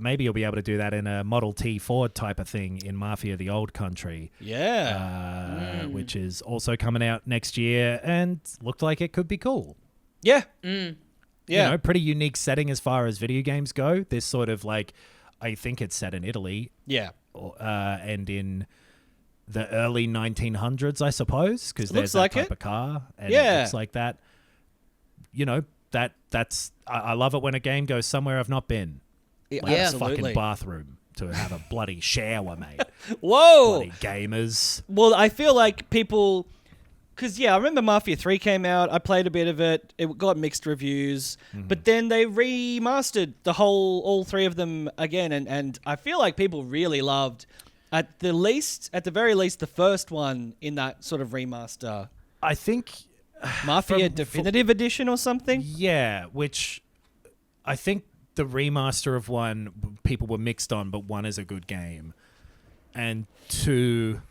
Maybe you'll be able to do that in a Model T Ford type of thing in Mafia the Old Country. Yeah. Which is also coming out next year and looked like it could be cool. Yeah. Yeah. You know, pretty unique setting as far as video games go. This sort of like, I think it's set in Italy. Yeah. And in the early 1900s, I suppose, because there's that type of car. And it looks like that. You know, that's I love it when a game goes somewhere I've not been. Like a fucking bathroom to have a bloody shower, mate. Whoa! Bloody gamers. Well, I feel like people Because, I remember Mafia 3 came out. I played a bit of it. It got mixed reviews. But then they remastered all three of them again. And I feel like people really loved, at the very least, the first one in that sort of remaster. I think... Mafia Definitive Edition or something? Yeah, which I think the remaster of 1, people were mixed on, but 1 is a good game. And 2...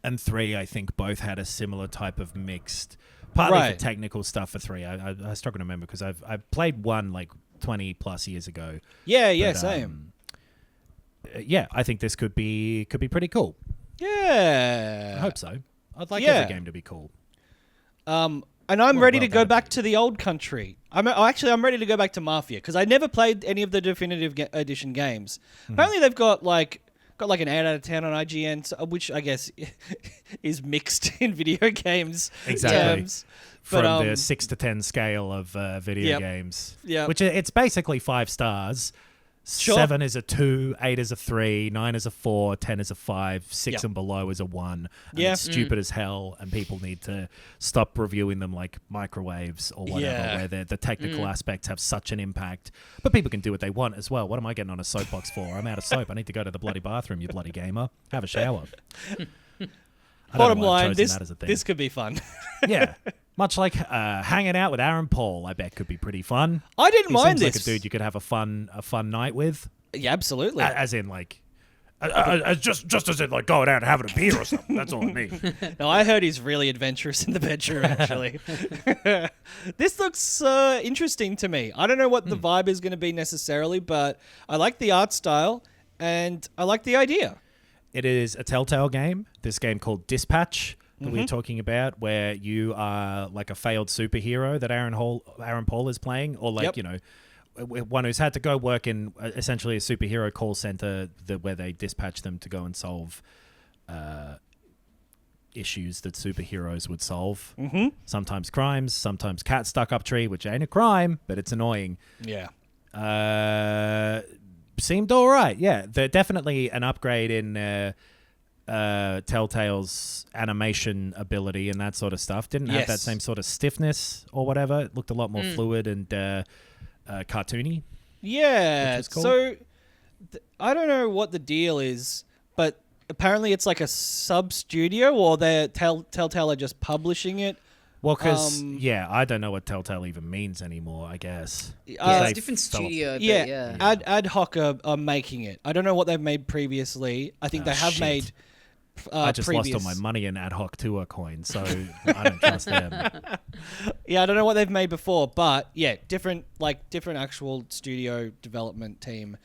and 3, I think, both had a similar type of mixed, partly for technical stuff for 3. I struggle to remember because I played 1 like 20 plus years ago. Yeah, same. I think this could be pretty cool. Yeah, I hope so. I'd like every game to be cool. And I'm ready to go back to the old country. I'm ready to go back to Mafia because I never played any of the Definitive Edition games. Apparently, they've got like an 8 out of 10 on IGN, which I guess is mixed in video games terms. From the 6 to 10 scale of video games. Yeah. Which it's basically 5 stars. Sure. 7 is a 2, 8 is a 3, 9 is a 4, 10 is a 5, 6 and below is a 1. And it's stupid as hell, and people need to stop reviewing them like microwaves or whatever, where the technical aspects have such an impact. But people can do what they want as well. What am I getting on a soapbox for? I'm out of soap. I need to go to the bloody bathroom, you bloody gamer. Have a shower. Bottom line, this could be fun. Yeah. Much like hanging out with Aaron Paul, I bet could be pretty fun. I didn't mind this. Like a dude you could have a fun night with. Yeah, absolutely. As in like, just as in like going out and having a beer or something. That's all I mean. No, I heard he's really adventurous in the bedroom. Actually, this looks interesting to me. I don't know what the vibe is going to be necessarily, but I like the art style and I like the idea. It is a Telltale game. This game called Dispatch. That we were talking about, where you are like a failed superhero that Aaron Paul is playing, or like one who's had to go work in essentially a superhero call center where they dispatch them to go and solve issues that superheroes would solve. Sometimes crimes, sometimes cat stuck up tree, which ain't a crime, but it's annoying. Yeah. Seemed all right. Yeah, they're definitely an upgrade in Telltale's animation ability and that sort of stuff. Didn't have that same sort of stiffness or whatever. It looked a lot more fluid and cartoony. Yeah. Cool. So I don't know what the deal is, but apparently it's like a sub studio, or Telltale are just publishing it. Well, because I don't know what Telltale even means anymore, I guess. It's a different studio. Ad Hoc are making it. I don't know what they've made previously. I think they have made. I just lost all my money in Ad Hoc Tour coin, so I don't trust them. Yeah, I don't know what they've made before, but different actual studio development team.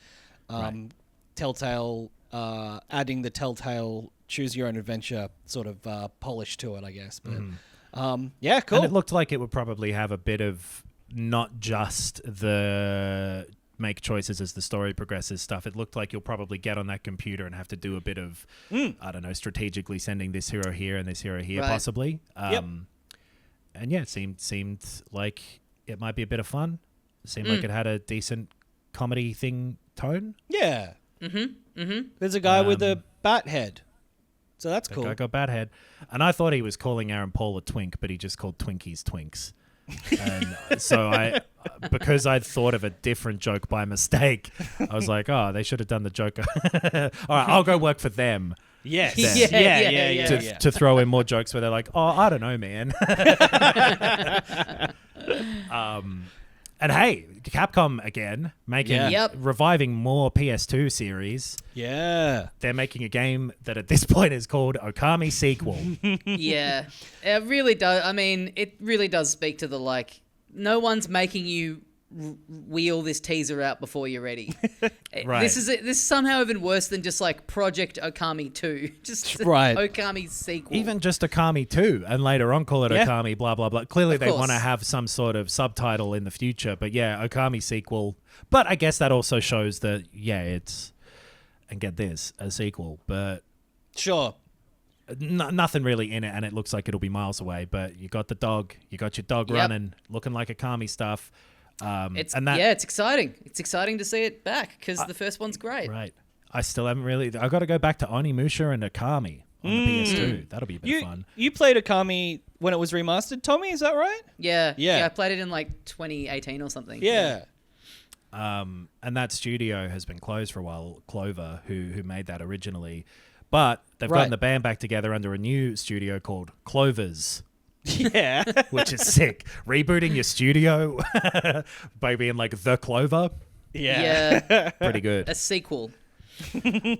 Telltale adding the Telltale choose your own adventure sort of polish to it, I guess. But cool. And it looked like it would probably have a bit of not just the make choices as the story progresses stuff. It looked like you'll probably get on that computer and have to do a bit of, I don't know, strategically sending this hero here and this hero here, possibly. And it seemed like it might be a bit of fun. It seemed like it had a decent comedy tone. Yeah. There's a guy with a bat head. So that's cool. I got bat head. And I thought he was calling Aaron Paul a twink, but he just called Twinkies twinks. And so because I'd thought of a different joke by mistake, I was like, oh, they should have done the joke. All right, I'll go work for them. Yes. To throw in more jokes where they're like, oh, I don't know, man. And hey, Capcom again, reviving more PS2 series. Yeah. They're making a game that at this point is called Okami Sequel. Yeah. It really does. I mean, it really does speak to the, no one's making you wheel this teaser out before you're ready. Right. This is somehow even worse than just Project Okami 2. Just Okami Sequel. Even just Okami 2 and later on call it Okami blah blah blah. Clearly they want to have some sort of subtitle in the future, but Okami Sequel. But I guess that also shows that it's, and get this, a sequel, but sure. Nothing really in it, and it looks like it'll be miles away, but you got your dog running, looking like Okami stuff. It's exciting. It's exciting to see it back because the first one's great. Right. I still haven't really. I've got to go back to Onimusha and Okami. on the PS2. That'll be a bit of fun. You played Okami when it was remastered, Tommy, is that right? Yeah. Yeah. I played it in like 2018 or something. Yeah. And that studio has been closed for a while, Clover, who made that originally. But they've gotten the band back together under a new studio called Clovers. Yeah. Which is sick. Rebooting your studio by being like The Clover. Yeah. Pretty good. A sequel.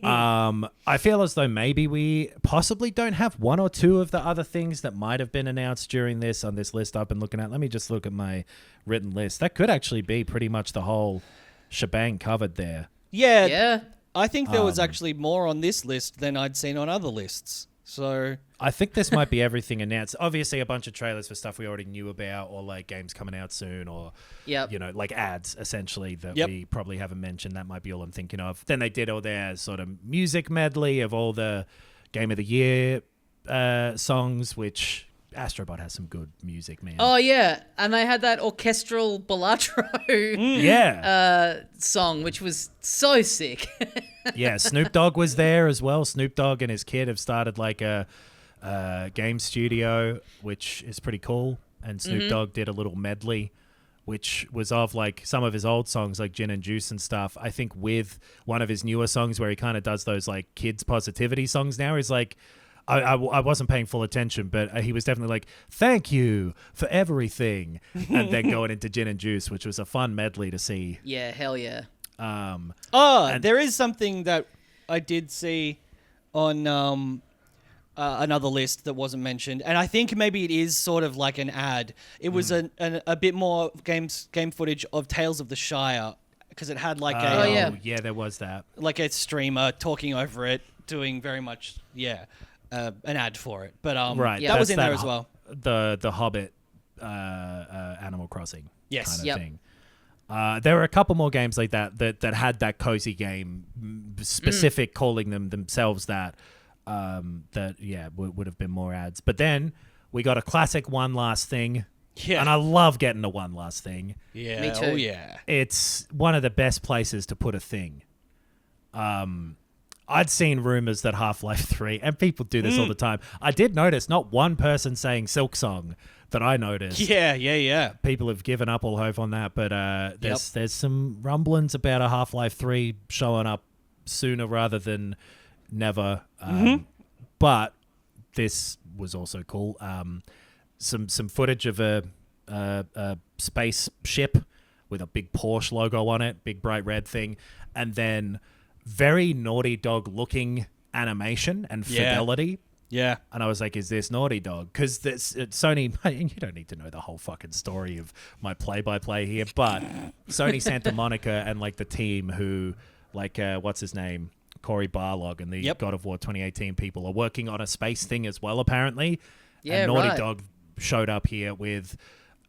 I feel as though maybe we possibly don't have one or two of the other things that might have been announced during this on this list I've been looking at. Let me just look at my written list. That could actually be pretty much the whole shebang covered there. Yeah. Yeah. I think there was actually more on this list than I'd seen on other lists. So I think this might be everything announced. Obviously, a bunch of trailers for stuff we already knew about, or like games coming out soon, or like ads essentially that we probably haven't mentioned. That might be all I'm thinking of. Then they did all their sort of music medley of all the Game of the Year songs, which Astrobot has some good music, man. Oh yeah, and they had that orchestral Balatro song, which was so sick. Yeah, Snoop Dogg was there as well. Snoop Dogg and his kid have started like a game studio, which is pretty cool. And Snoop Dogg did a little medley, which was of like some of his old songs like Gin and Juice and stuff. I think with one of his newer songs where he kind of does those like kids positivity songs now. He's like, I wasn't paying full attention, but he was definitely like, thank you for everything. And then going into Gin and Juice, which was a fun medley to see. Yeah, hell yeah. There is something that I did see on another list that wasn't mentioned, and I think maybe it is sort of like an ad. It was a bit more game footage of Tales of the Shire, because it had like there was that, like a streamer talking over it, doing very much an ad for it. But that was in there as well. The Hobbit, Animal Crossing, yes, kind of thing. There were a couple more games like that had that cozy game specific, calling them themselves that would have been more ads. But then we got a classic One Last Thing. Yeah. And I love getting the One Last Thing. Yeah. Me too. Oh, yeah. It's one of the best places to put a thing. I'd seen rumors that Half-Life 3, and people do this all the time. I did notice not one person saying Silksong that I noticed. Yeah. People have given up all hope on that, but there's some rumblings about a Half-Life 3 showing up sooner rather than never. But this was also cool. Some footage of a spaceship with a big Porsche logo on it, big bright red thing, and then very Naughty Dog looking animation and fidelity. Yeah. And I was like, is this Naughty Dog? Because Sony, you don't need to know the whole fucking story of my play-by-play here, but Sony Santa Monica and like the team who, like, what's his name? Cory Barlog and the God of War 2018 people are working on a space thing as well, apparently. Yeah, and Naughty Dog showed up here with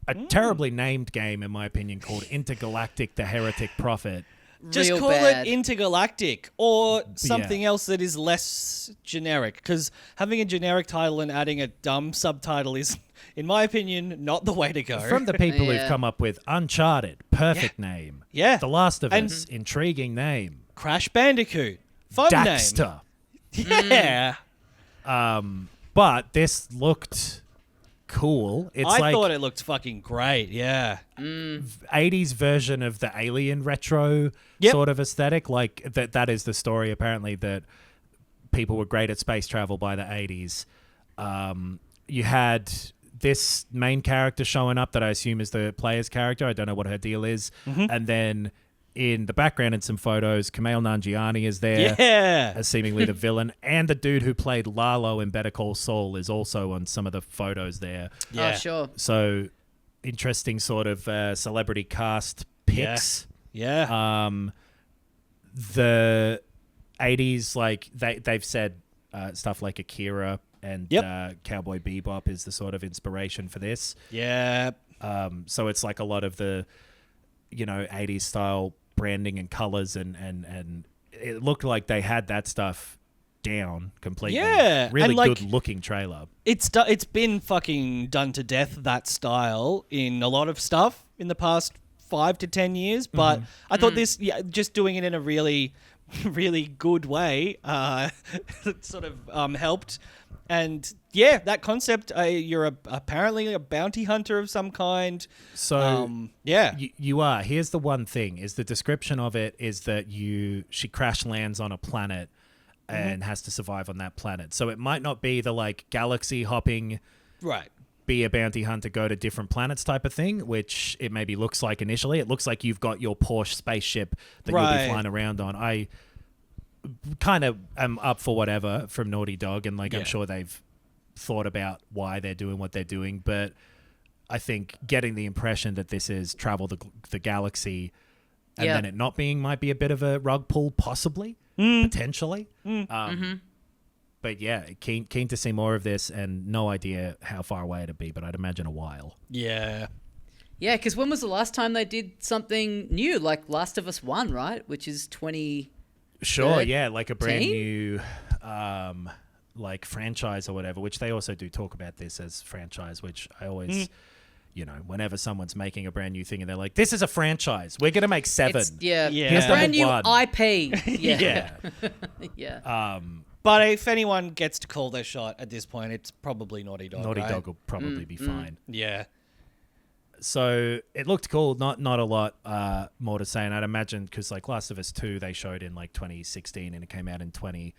a terribly named game, in my opinion, called Intergalactic: The Heretic Prophet. Just Real call bad. it Intergalactic or something else that is less generic, because having a generic title and adding a dumb subtitle is, in my opinion, not the way to go. From the people who've come up with Uncharted, perfect name. Yeah. The Last of Us, intriguing name. Crash Bandicoot, fun Daxter. name. Yeah. But this looked cool. I thought it looked fucking great. Yeah. 80s version of the Alien retro sort of aesthetic. Like that is the story, apparently, that people were great at space travel by the 80s. You had this main character showing up that I assume is the player's character. I don't know what her deal is. And then in the background in some photos, Kumail Nanjiani is there as seemingly the villain. And the dude who played Lalo in Better Call Saul is also on some of the photos there. Yeah. Oh, sure. So interesting sort of celebrity cast picks. Yeah. The 80s, like they've said stuff like Akira and Cowboy Bebop is the sort of inspiration for this. Yeah. So it's like a lot of the, 80s style branding and colors and it looked like they had that stuff down completely. Yeah. Really and, like, good looking trailer. It's been fucking done to death, that style, in a lot of stuff in the past 5 to 10 years. But I thought this, just doing it in a really really good way sort of helped. And yeah, that concept, you're apparently a bounty hunter of some kind. So yeah, you are. Here's the one thing: is the description of it is that she crash lands on a planet and has to survive on that planet. So it might not be the like galaxy hopping, right? Be a bounty hunter, go to different planets type of thing, which it maybe looks like initially. It looks like you've got your Porsche spaceship that you'll be flying around on. I kind of am up for whatever from Naughty Dog, and I'm sure they've thought about why they're doing what they're doing, but I think getting the impression that this is travel the galaxy and then it not being might be a bit of a rug pull, possibly, potentially. But yeah, keen to see more of this, and no idea how far away it'd be, but I'd imagine a while. Yeah. Yeah, because when was the last time they did something new, like Last of Us 1, right? Which is 20... Sure, yeah, like a brand new like franchise or whatever, which they also do talk about this as franchise, which I always... whenever someone's making a brand new thing and they're like, this is a franchise, we're going to make 7. Here's brand new 1. IP. Yeah. Yeah. But if anyone gets to call their shot at this point, it's probably Naughty Dog. Naughty Dog will probably be fine. Yeah. So it looked cool. Not a lot more to say. And I'd imagine because like Last of Us 2, they showed in like 2016 and it came out in 20.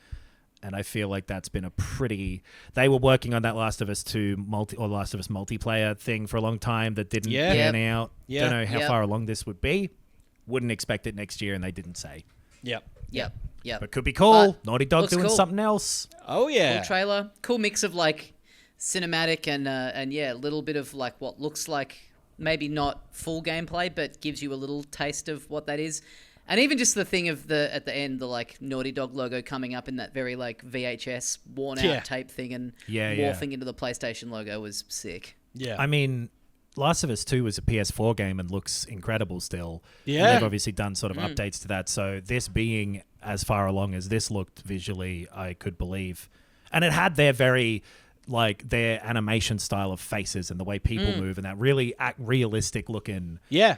And I feel like that's been a pretty... They were working on that Last of Us 2 Last of Us multiplayer thing for a long time that didn't pan out. Don't know how far along this would be. Wouldn't expect it next year, and they didn't say. Yep. But could be cool. Naughty Dog doing something else. Oh, yeah. Cool trailer. Cool mix of like cinematic and a little bit of like what looks like maybe not full gameplay, but gives you a little taste of what that is. And even just the thing of at the end, the like Naughty Dog logo coming up in that very like VHS worn out tape thing and morphing into the PlayStation logo was sick. Yeah. I mean, Last of Us 2 was a PS4 game and looks incredible still. Yeah. And they've obviously done sort of updates to that. So this being as far along as this looked visually, I could believe. And it had their very... like their animation style of faces and the way people move and that really realistic looking. Yeah.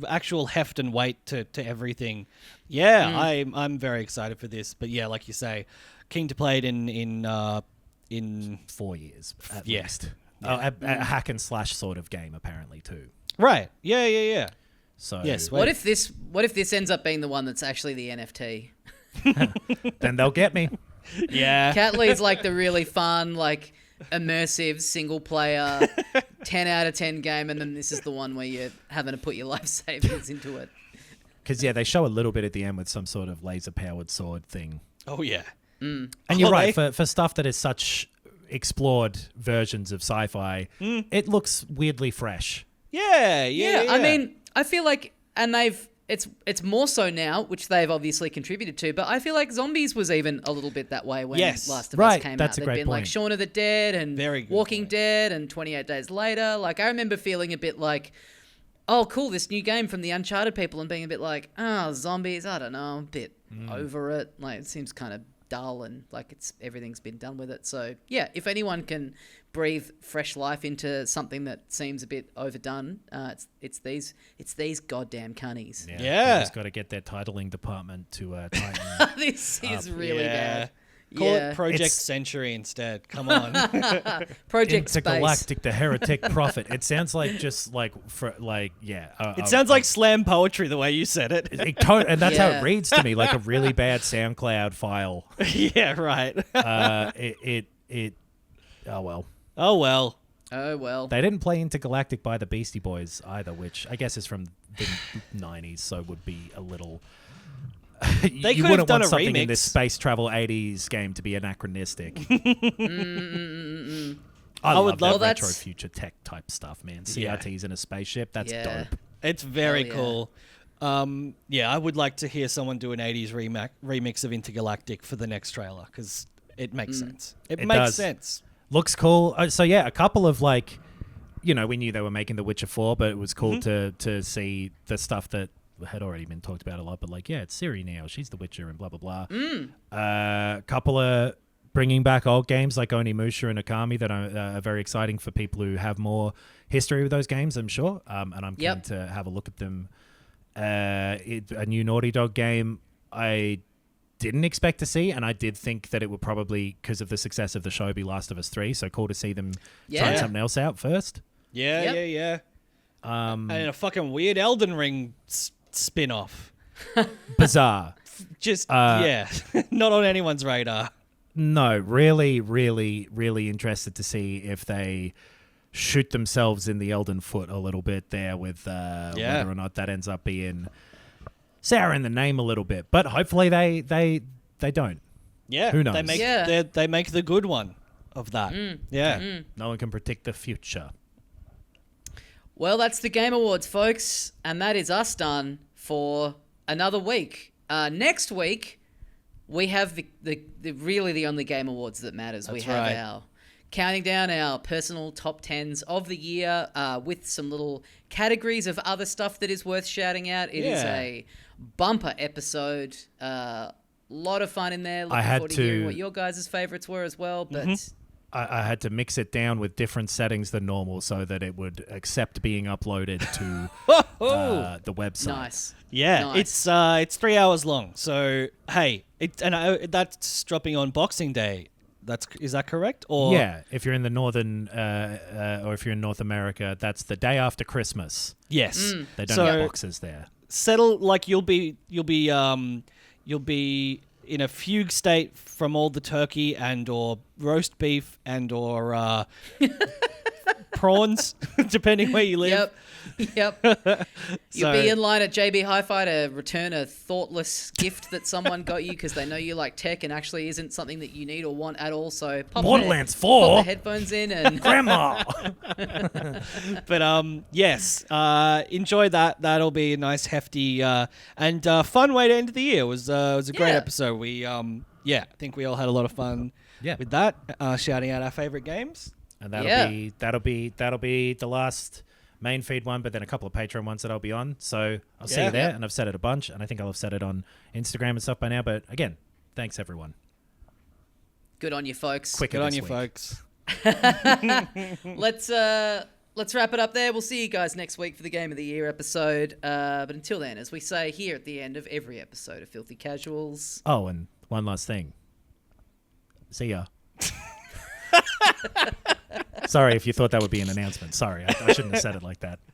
Actual heft and weight to everything. Yeah, I'm very excited for this. But yeah, like you say, keen to play it in 4 years at Yeah. least. A hack and slash sort of game apparently too. Right. Yeah. So yes. What if this ends up being the one that's actually the NFT? then they'll get me. Yeah. Cat Lee's like the really fun, like immersive single player 10 out of 10 game, and then this is the one where you're having to put your life savings into it. Because they show a little bit at the end with some sort of laser powered sword thing. Oh yeah. And you're right, for stuff that is such explored versions of sci-fi, it looks weirdly fresh. Yeah. I mean, I feel like, and it's more so now, which they've obviously contributed to, but I feel like Zombies was even a little bit that way when Last of Us came that's out. a They'd great been like point. Shaun of the Dead and Very good Walking point. Dead and 28 Days Later. Like, I remember feeling a bit like, oh, cool, this new game from the Uncharted people, and being a bit like, oh, Zombies, I don't know, a bit over it. Like, it seems kind of dull and like everything's been done with it. So yeah, if anyone can breathe fresh life into something that seems a bit overdone, it's these goddamn cunnies. Yeah. Just got to get their titling department to tighten. This is really bad. Call Yeah. it Project It's- Century instead. Come on. Project Space. Intergalactic, the Heretic Prophet. It sounds like just like It sounds like slam poetry the way you said it. and that's how Yeah. it reads to me, like a really bad SoundCloud file. Yeah, right. Oh well. Oh well. Oh well. They didn't play Intergalactic by the Beastie Boys either, which I guess is from the 90s, so would be a little... They you could have wouldn't done want a something in remix. this space travel 80s game to be anachronistic. I would love love- that retro that's- future tech type stuff, man. Yeah. CRTs in a spaceship, that's Yeah. dope. It's very Hell yeah. cool. I would like to hear someone do an 80s remix of Intergalactic for the next trailer because it makes sense. It makes does. sense. Looks cool. So yeah, a couple of like, we knew they were making The Witcher 4, but it was cool to see the stuff that had already been talked about a lot. But like, yeah, it's Ciri now. She's the Witcher and blah, blah, blah. A couple of bringing back old games like Onimusha and Okami that are very exciting for people who have more history with those games, I'm sure. And I'm keen to have a look at them. A new Naughty Dog game. I didn't expect to see, and I did think that it would probably, because of the success of the show, be Last of Us 3. So cool to see them trying something else out first. Yeah. And a fucking weird Elden Ring spin-off. Bizarre. Just not on anyone's radar. No, really, really, really interested to see if they shoot themselves in the Elden foot a little bit there with whether or not that ends up being sour in the name a little bit. But hopefully they don't. Yeah. Who knows? They make the good one of that. No one can predict the future. Well, that's the Game Awards, folks, and that is us done for another week. Next week, we have the only Game Awards that matters. That's we have right. our counting down our personal top 10s of the year with some little categories of other stuff that is worth shouting out. It is a bumper episode. Lot of fun in there. Looking forward to hearing what your guys' favorites were as well. But I had to mix it down with different settings than normal so that it would accept being uploaded to the website. Nice. Yeah, it's 3 hours long. So hey, that's dropping on Boxing Day. Is that correct? Or yeah, if you're in the northern or if you're in North America, that's the day after Christmas. Yes, they don't have boxes there. Settle like you'll be in a fugue state from all the turkey and or roast beef and or prawns, depending where you live. Yep. You'll be in line at JB Hi-Fi to return a thoughtless gift that someone got you because they know you like tech and actually isn't something that you need or want at all. So Borderlands 4. Pop the headphones in and Grandma. But yes, enjoy that. That'll be a nice, hefty and fun way to end the year. It was a great episode. We I think we all had a lot of fun with that. Shouting out our favorite games. And that'll be the last main feed one, but then a couple of Patreon ones that I'll be on. So I'll see you there, and I've said it a bunch, and I think I'll have said it on Instagram and stuff by now. But again, thanks everyone. Good on you, folks. Good on you, folks. Let's wrap it up there. We'll see you guys next week for the Game of the Year episode. But until then, as we say here at the end of every episode of Filthy Casuals. Oh, and one last thing. See ya. Sorry if you thought that would be an announcement. Sorry, I shouldn't have said it like that.